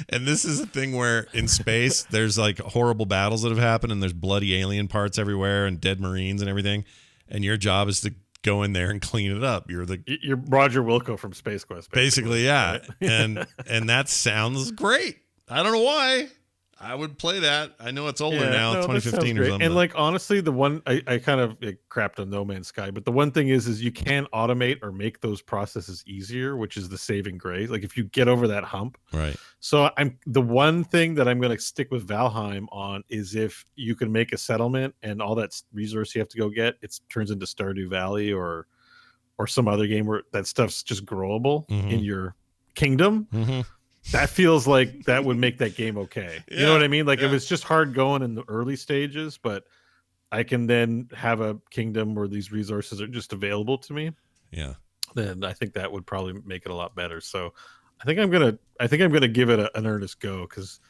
And this is a thing where in space there's like horrible battles that have happened and there's bloody alien parts everywhere and dead Marines and everything. And your job is to go in there and clean it up. You're Roger Wilco from Space Quest. Basically, yeah. Right? and that sounds great. I don't know why. I would play that. I know it's older now, 2015 or something. And like, honestly, the one I kind of crapped on No Man's Sky, but the one thing is you can automate or make those processes easier, which is the saving grace. Like, if you get over that hump, right? So the one thing that I'm going to stick with Valheim on is if you can make a settlement and all that resource you have to go get, it turns into Stardew Valley or some other game where that stuff's just growable in your kingdom. Mm-hmm. That feels like that would make that game okay. You know what I mean? Like, if it's just hard going in the early stages, but I can then have a kingdom where these resources are just available to me. Yeah. Then I think that would probably make it a lot better. So I think I'm gonna give it an earnest go, because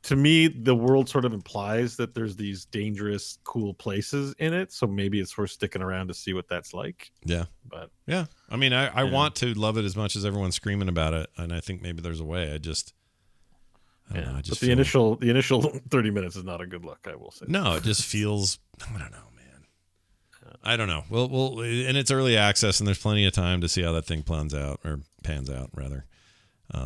to me the world sort of implies that there's these dangerous, cool places in it. So maybe it's worth sticking around to see what that's like. Yeah. But yeah, I mean, I want to love it as much as everyone's screaming about it, and I think maybe there's a way. I don't know. But the initial 30 minutes is not a good look, I will say. No, it just feels, I don't know, man. I don't know. We'll and it's early access, and there's plenty of time to see how that thing pans out, rather.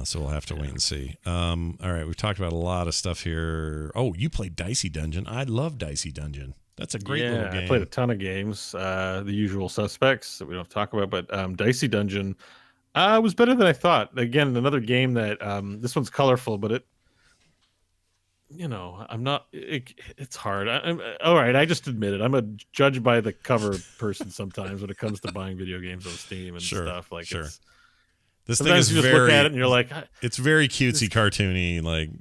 So we'll have to wait and see. All right, we've talked about a lot of stuff here. Oh, you played Dicey Dungeon. I love Dicey Dungeon. That's a great little game. I played a ton of games. The usual suspects that we don't have to talk about, but Dicey Dungeon was better than I thought. Again, another game that this one's colorful, but I'm not. It's hard. All right, I just admit it. I'm a judge by the cover person sometimes when it comes to buying video games on Steam and stuff. Like, this thing is you just look at it and you're like, it's very cutesy, cartoony. Like,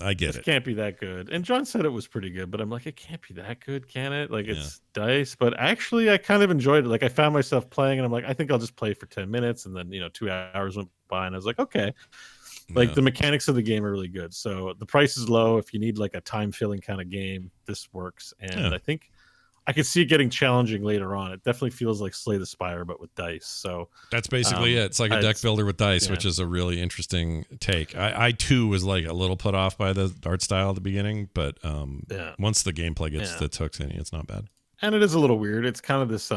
I get it. It can't be that good. And John said it was pretty good, but I'm like, it can't be that good, can it? Like, it's Dice, but actually, I kind of enjoyed it. Like, I found myself playing, and I'm like, I think I'll just play for 10 minutes, and then 2 hours went by, and I was like, okay. Like, the mechanics of the game are really good. So the price is low. If you need like a time filling kind of game, this works. And I think I could see it getting challenging later on. It definitely feels like Slay the Spire, but with dice. So that's basically it. It's like a deck builder with dice, which is a really interesting take. I too was like a little put off by the art style at the beginning, but once the gameplay gets the hooks in, it's not bad. And it is a little weird. It's kind of this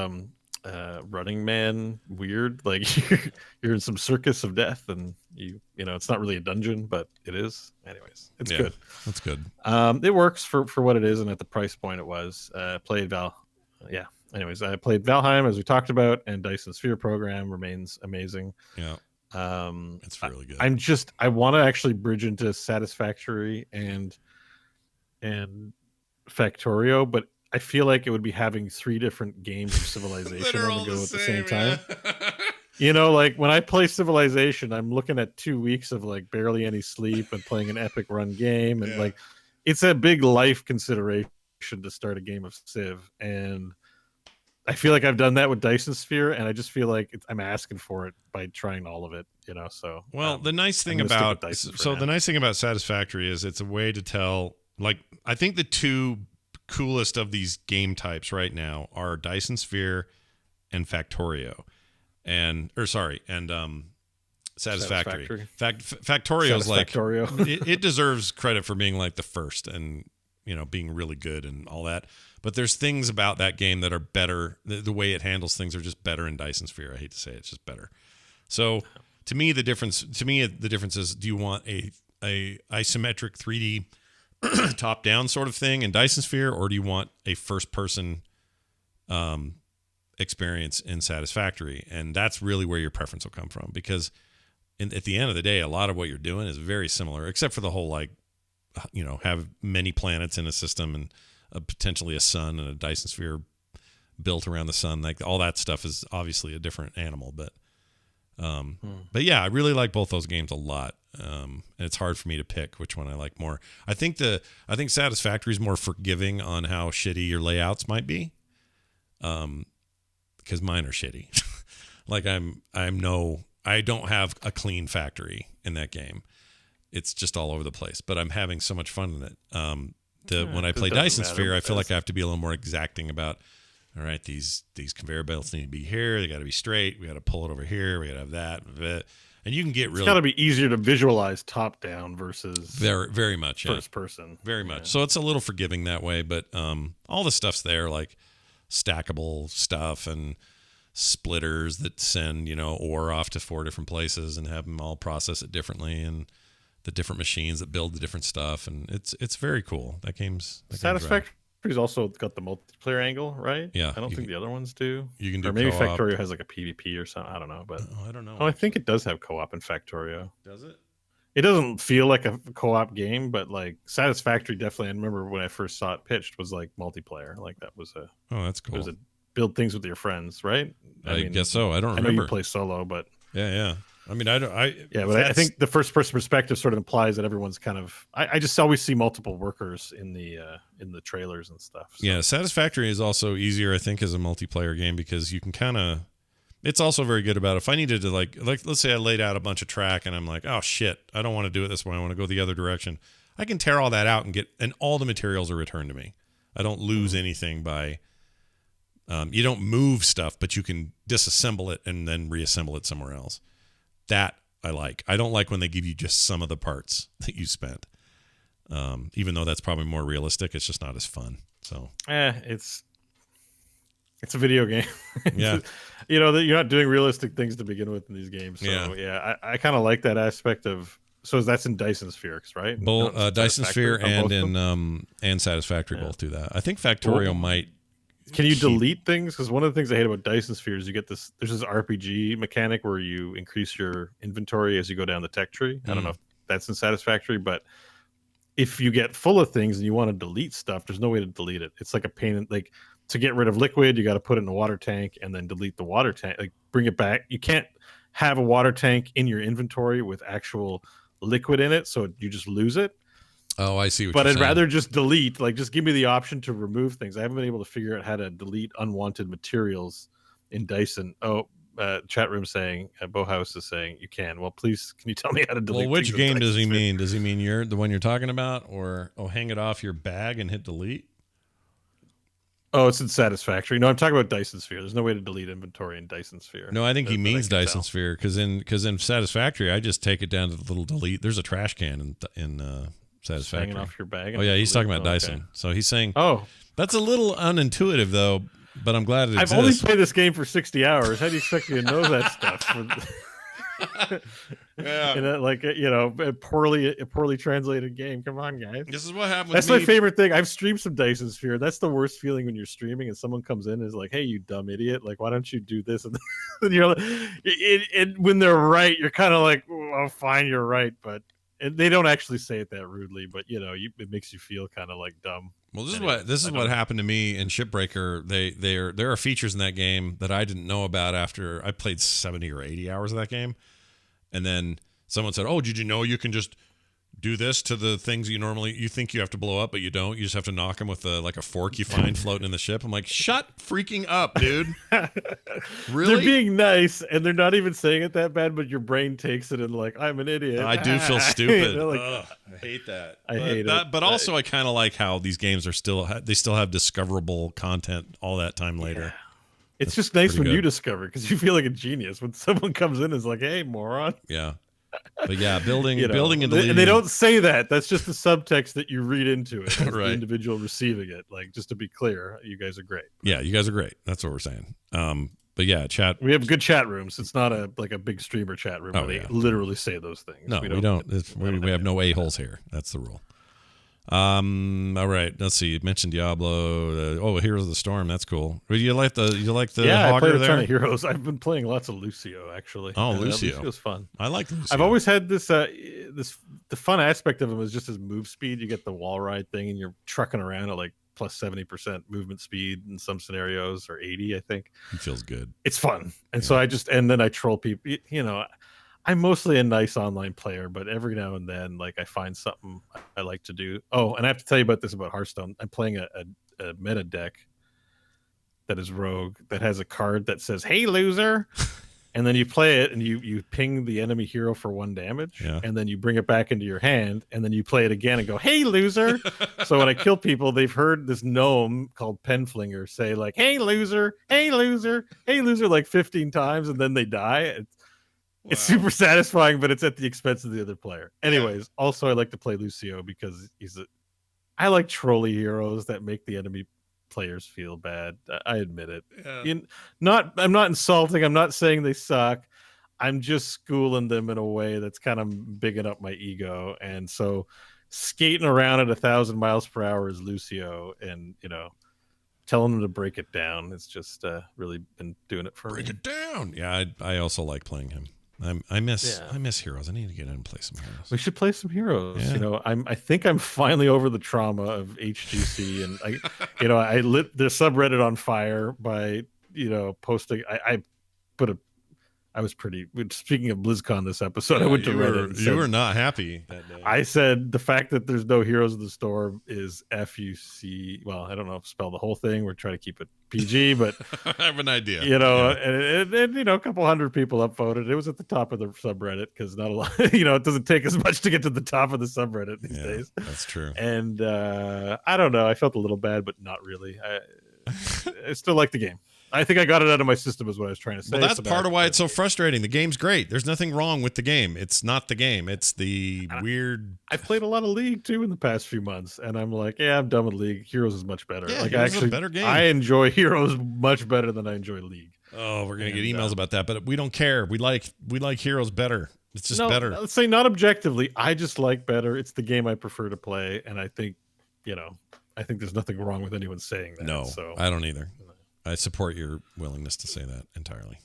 Running Man weird. Like, you're in some circus of death, and it's not really a dungeon, but it is. Anyways, it's good. That's good. It works for what it is, and at the price point it was. Played Val. anyways, I played Valheim as we talked about, and Dyson Sphere program remains amazing. Yeah. It's really good. I want to actually bridge into Satisfactory and Factorio, but I feel like it would be having 3 different games of Civilization on the go at the same time. You know, like when I play Civilization, I'm looking at 2 weeks of like barely any sleep and playing an epic run game, and like it's a big life consideration to start a game of Civ, and I feel like I've done that with Dyson Sphere, and I just feel like I'm asking for it by trying all of it, you know. So the nice thing about the nice thing about Satisfactory is it's a way to tell. Like, I think the 2 coolest of these game types right now are Dyson Sphere and Factorio, and Satisfactory. Factorio's like it deserves credit for being like the first, and you know, being really good and all that. But there's things about that game that are better. The way it handles things are just better in Dyson Sphere. I hate to say it, it's just better. So to me, the difference is: do you want a isometric 3D top down sort of thing in Dyson Sphere, or do you want a first person experience in Satisfactory? And that's really where your preference will come from, because at the end of the day, a lot of what you're doing is very similar, except for the whole, like, you know, have many planets in a system and potentially a sun and a Dyson Sphere built around the sun. Like, all that stuff is obviously a different animal, but yeah, I really like both those games a lot. And it's hard for me to pick which one I like more. I think Satisfactory is more forgiving on how shitty your layouts might be. Because mine are shitty. Like, I don't have a clean factory in that game. It's just all over the place, but I'm having so much fun in it. When I play Dyson Sphere, I feel like I have to be a little more exacting about, all right, these conveyor belts need to be here. They got to be straight. We got to pull it over here. We got to have that. And you can get really... It's got to be easier to visualize top down versus very much first person. Very much. So it's a little forgiving that way, but all the stuff's there, like stackable stuff and splitters that send, you know, ore off to 4 different places and have them all process it differently, and the different machines that build the different stuff, and it's very cool. That game's Satisfactory's also got the multiplayer angle, right? Yeah, I don't think the other ones do. You can do, or maybe co-op. Factorio has like a PvP or something. I don't know, but I don't know. Oh, I think it does have co-op in Factorio. Does it? It doesn't feel like a co-op game, but like Satisfactory definitely. I remember when I first saw it pitched was like multiplayer. Like that was a that's cool. It was a build things with your friends, right? I mean, guess so. I don't remember. I know you play solo, but yeah. I mean, but I think the first person perspective sort of implies that everyone's kind of. I just always see multiple workers in the trailers and stuff. So. Yeah, Satisfactory is also easier, I think, as a multiplayer game, because you can kind of. It's also very good about if I needed to like let's say I laid out a bunch of track and I'm like, oh shit, I don't want to do it this way. I want to go the other direction. I can tear all that out and all the materials are returned to me. I don't lose anything by. You don't move stuff, but you can disassemble it and then reassemble it somewhere else. That I like. I don't like when they give you just some of the parts that you spent. Even though that's probably more realistic, it's just not as fun. So it's a video game. Yeah. You know, that you're not doing realistic things to begin with in these games. So yeah, I kind of like that aspect of. So that's in Dyson Sphere, right? Both Dyson Sphere and Satisfactory both do that. I think Factorio might. Can you delete things? Because one of the things I hate about Dyson Sphere is you get this. There's this RPG mechanic where you increase your inventory as you go down the tech tree. I don't know if that's in Satisfactory, but if you get full of things and you want to delete stuff, there's no way to delete it. It's like a pain. Like to get rid of liquid, you got to put it in a water tank and then delete the water tank. Like bring it back. You can't have a water tank in your inventory with actual liquid in it, so you just lose it. Oh, I see what but you're I'd saying. rather just delete, like just give me the option to remove things. I haven't been able to figure out how to delete unwanted materials in Dyson. Chat room saying, Bohouse is saying you can. Well, please, can you tell me how to delete? Well, which game does he mean? Does he mean you're the one you're talking about, or hang it off your bag and hit delete? Oh, it's in Satisfactory. No, I'm talking about Dyson Sphere. There's no way to delete inventory in Dyson Sphere. No, I think he means Dyson Sphere because in Satisfactory, I just take it down to the little delete. There's a trash can in Satisfactory. Hanging off your bag. Oh yeah, he's talking about Dyson. Okay. So he's saying, oh, that's a little unintuitive though. But I'm glad it exists. I've only played this game for 60 hours. How do you expect me to know that stuff? Yeah. In a poorly translated game. Come on, guys. This is what happened. That's my favorite thing. I've streamed some Dyson Sphere. That's the worst feeling when you're streaming and someone comes in and is like, "Hey, you dumb idiot! Like, why don't you do this?" And then you're like, when they're right, you're kind of like, "Oh, fine, you're right," but they don't actually say it that rudely. But it makes you feel kind of like dumb. Well, this is what happened to me in Shipbreaker. There are features in that game that I didn't know about after I played 70 or 80 hours of that game. And then someone said, "Oh, did you know you can just do this to the things you think you have to blow up, but you don't? You just have to knock them with a fork you find floating in the ship." I'm like, "Shut freaking up, dude!" Really? They're being nice, and they're not even saying it that bad, but your brain takes it and like, I'm an idiot. I do feel stupid. Like, I hate that. I hate it. But also, I kind of like how these games are still have discoverable content all that time later. Yeah. It's just nice when good. you discover, because you feel like a genius when someone comes in and is like, "Hey, moron." Yeah. But yeah, building and and they don't say that. That's just the subtext that you read into it. Right. The individual receiving it. Like, just to be clear, you guys are great. Yeah, you guys are great. That's what we're saying. But yeah, chat. We have good chat rooms. It's not a big streamer chat room where they literally say those things. No, we don't. We have no a-holes here. That's the rule. All right. Let's see. You mentioned Diablo. Heroes of the Storm. That's cool. You like the yeah, I played a there? ton of heroes. I've been playing lots of Lucio, actually. Oh, Lucio. Lucio's fun. I like Lucio. I've always had the fun aspect of him is just his move speed. You get the wall ride thing, and you're trucking around at like plus 70% movement speed in some scenarios, or 80, I think. It feels good. It's fun. And so then I troll people. I'm mostly a nice online player, but every now and then, like, I find something I like to do. Oh, and I have to tell you about Hearthstone. I'm playing a meta deck that is rogue, that has a card that says, "Hey, loser." And then you play it and you ping the enemy hero for 1 damage, and then you bring it back into your hand, and then you play it again and go, "Hey, loser." So when I kill people, they've heard this gnome called Penflinger say like, "Hey, loser, hey, loser, hey, loser," like 15 times, and then they die. It's super satisfying, but it's at the expense of the other player. Anyways, also I like to play Lucio because I like trolly heroes that make the enemy players feel bad. I admit it. Yeah. I'm not insulting. I'm not saying they suck. I'm just schooling them in a way that's kind of bigging up my ego. And so skating around at 1,000 miles per hour is Lucio, and telling them to break it down. It's just really been doing it for me. Break it down. Yeah, I also like playing him. I miss heroes. I need to get in and play some heroes. We should play some heroes. Yeah. I think I'm finally over the trauma of HGC, and I lit the subreddit on fire by posting. I was pretty. Speaking of BlizzCon this episode, I went to Reddit. You were not happy that day. I said the fact that there's no Heroes of the Storm is FUC. Well, I don't know if spell the whole thing. We're trying to keep it PG, but I have an idea. And a couple hundred people upvoted. It was at the top of the subreddit because not a lot. It doesn't take as much to get to the top of the subreddit these days. That's true. And I don't know. I felt a little bad, but not really. I still like the game. I think I got it out of my system is what I was trying to say. Well, that's part of why it's so frustrating. The game's great. There's nothing wrong with the game. It's not the game. It's the weird... I've played a lot of League, too, in the past few months, and I'm like, I'm done with League. Heroes is much better. Yeah, Heroes is a better game. I enjoy Heroes much better than I enjoy League. Oh, we're going to get emails about that, but we don't care. We like Heroes better. It's just better. Let's say not objectively. I just like better. It's the game I prefer to play, and I think, there's nothing wrong with anyone saying that. No, I don't either. I support your willingness to say that entirely.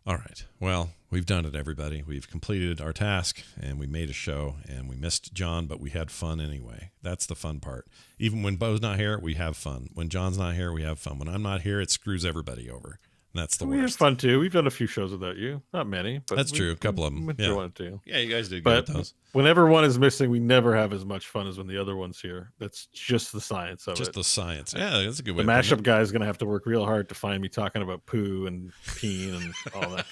All right. Well, we've done it, everybody. We've completed our task, and we made a show, and we missed John, but we had fun anyway. That's the fun part. Even when Bo's not here, we have fun. When John's not here, we have fun. When I'm not here, it screws everybody over. And that's the worst. We have fun, too. We've done a few shows without you. Not many, but that's true. A couple of them. Yeah. One or two. Yeah, you guys did good with those. Whenever one is missing, we never have as much fun as when the other one's here. That's just the science of it. Just the science. Yeah, that's a good way. The mashup guy is going to have to work real hard to find me talking about poo and peen and all that.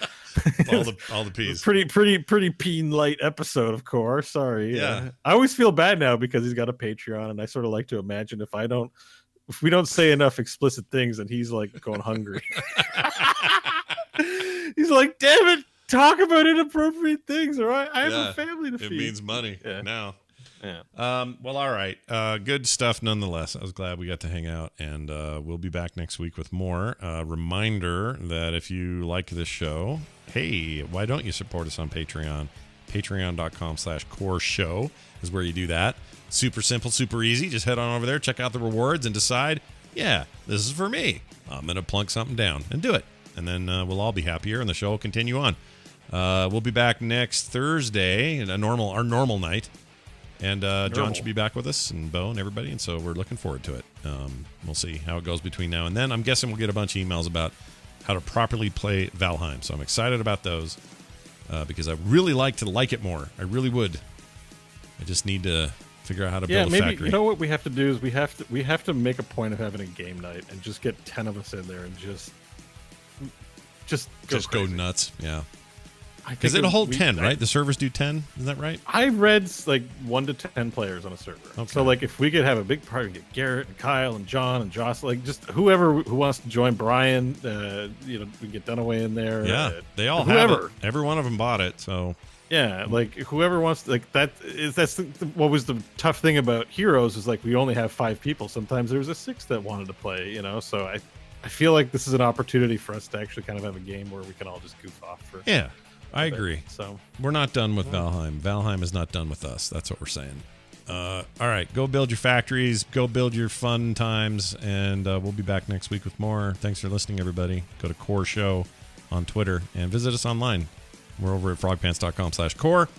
all the peas. Pretty peen light episode, of course. Sorry. Yeah. I always feel bad now because he's got a Patreon, and I sort of like to imagine if we don't say enough explicit things, and he's like going hungry. He's like, damn it, talk about inappropriate things, or I have a family to feed. It means money now. Yeah. Well, all right. Good stuff nonetheless. I was glad we got to hang out, and we'll be back next week with more. Reminder that if you like this show, hey, why don't you support us on Patreon? Patreon.com/core show is where you do that. Super simple, super easy. Just head on over there, check out the rewards, and decide, yeah, this is for me. I'm going to plunk something down and do it. And then we'll all be happier, and the show will continue on. We'll be back next Thursday, our normal night. And John should be back with us, and Bo and everybody, and so we're looking forward to it. We'll see how it goes between now and then. I'm guessing we'll get a bunch of emails about how to properly play Valheim, so I'm excited about those because I really like to like it more. I really would. I just need to figure out how to build a factory. You know what we have to do is we have to make a point of having a game night and just get 10 of us in there and just go nuts. Yeah. Because it'll hold 10, right? The servers do 10, is that right? I read like 1 to 10 players on a server. Okay. So like if we could have a big party, get Garrett and Kyle and John and Joss, like just whoever who wants to join, Brian, we can get Dunaway in there. Yeah, they all have it. Every one of them bought it, so. Yeah, like whoever wants to, like that's what was the tough thing about Heroes is like we only have 5 people. Sometimes there was a 6 that wanted to play, so I feel like this is an opportunity for us to actually kind of have a game where we can all just goof off for. Yeah, I agree. So we're not done with Valheim. Valheim is not done with us. That's what we're saying. All right, go build your factories, go build your fun times, and we'll be back next week with more. Thanks for listening, everybody. Go to Core Show on Twitter and visit us online. We're over at frogpants.com/core.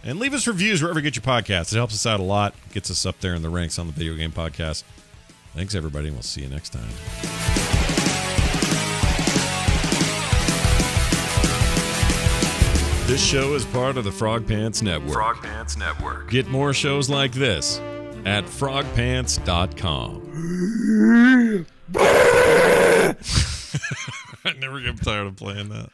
And leave us reviews wherever you get your podcasts. It helps us out a lot. Gets us up there in the ranks on the video game podcast. Thanks, everybody, and we'll see you next time. This show is part of the Frog Pants Network. Frog Pants Network. Get more shows like this at frogpants.com. I never get tired of playing that.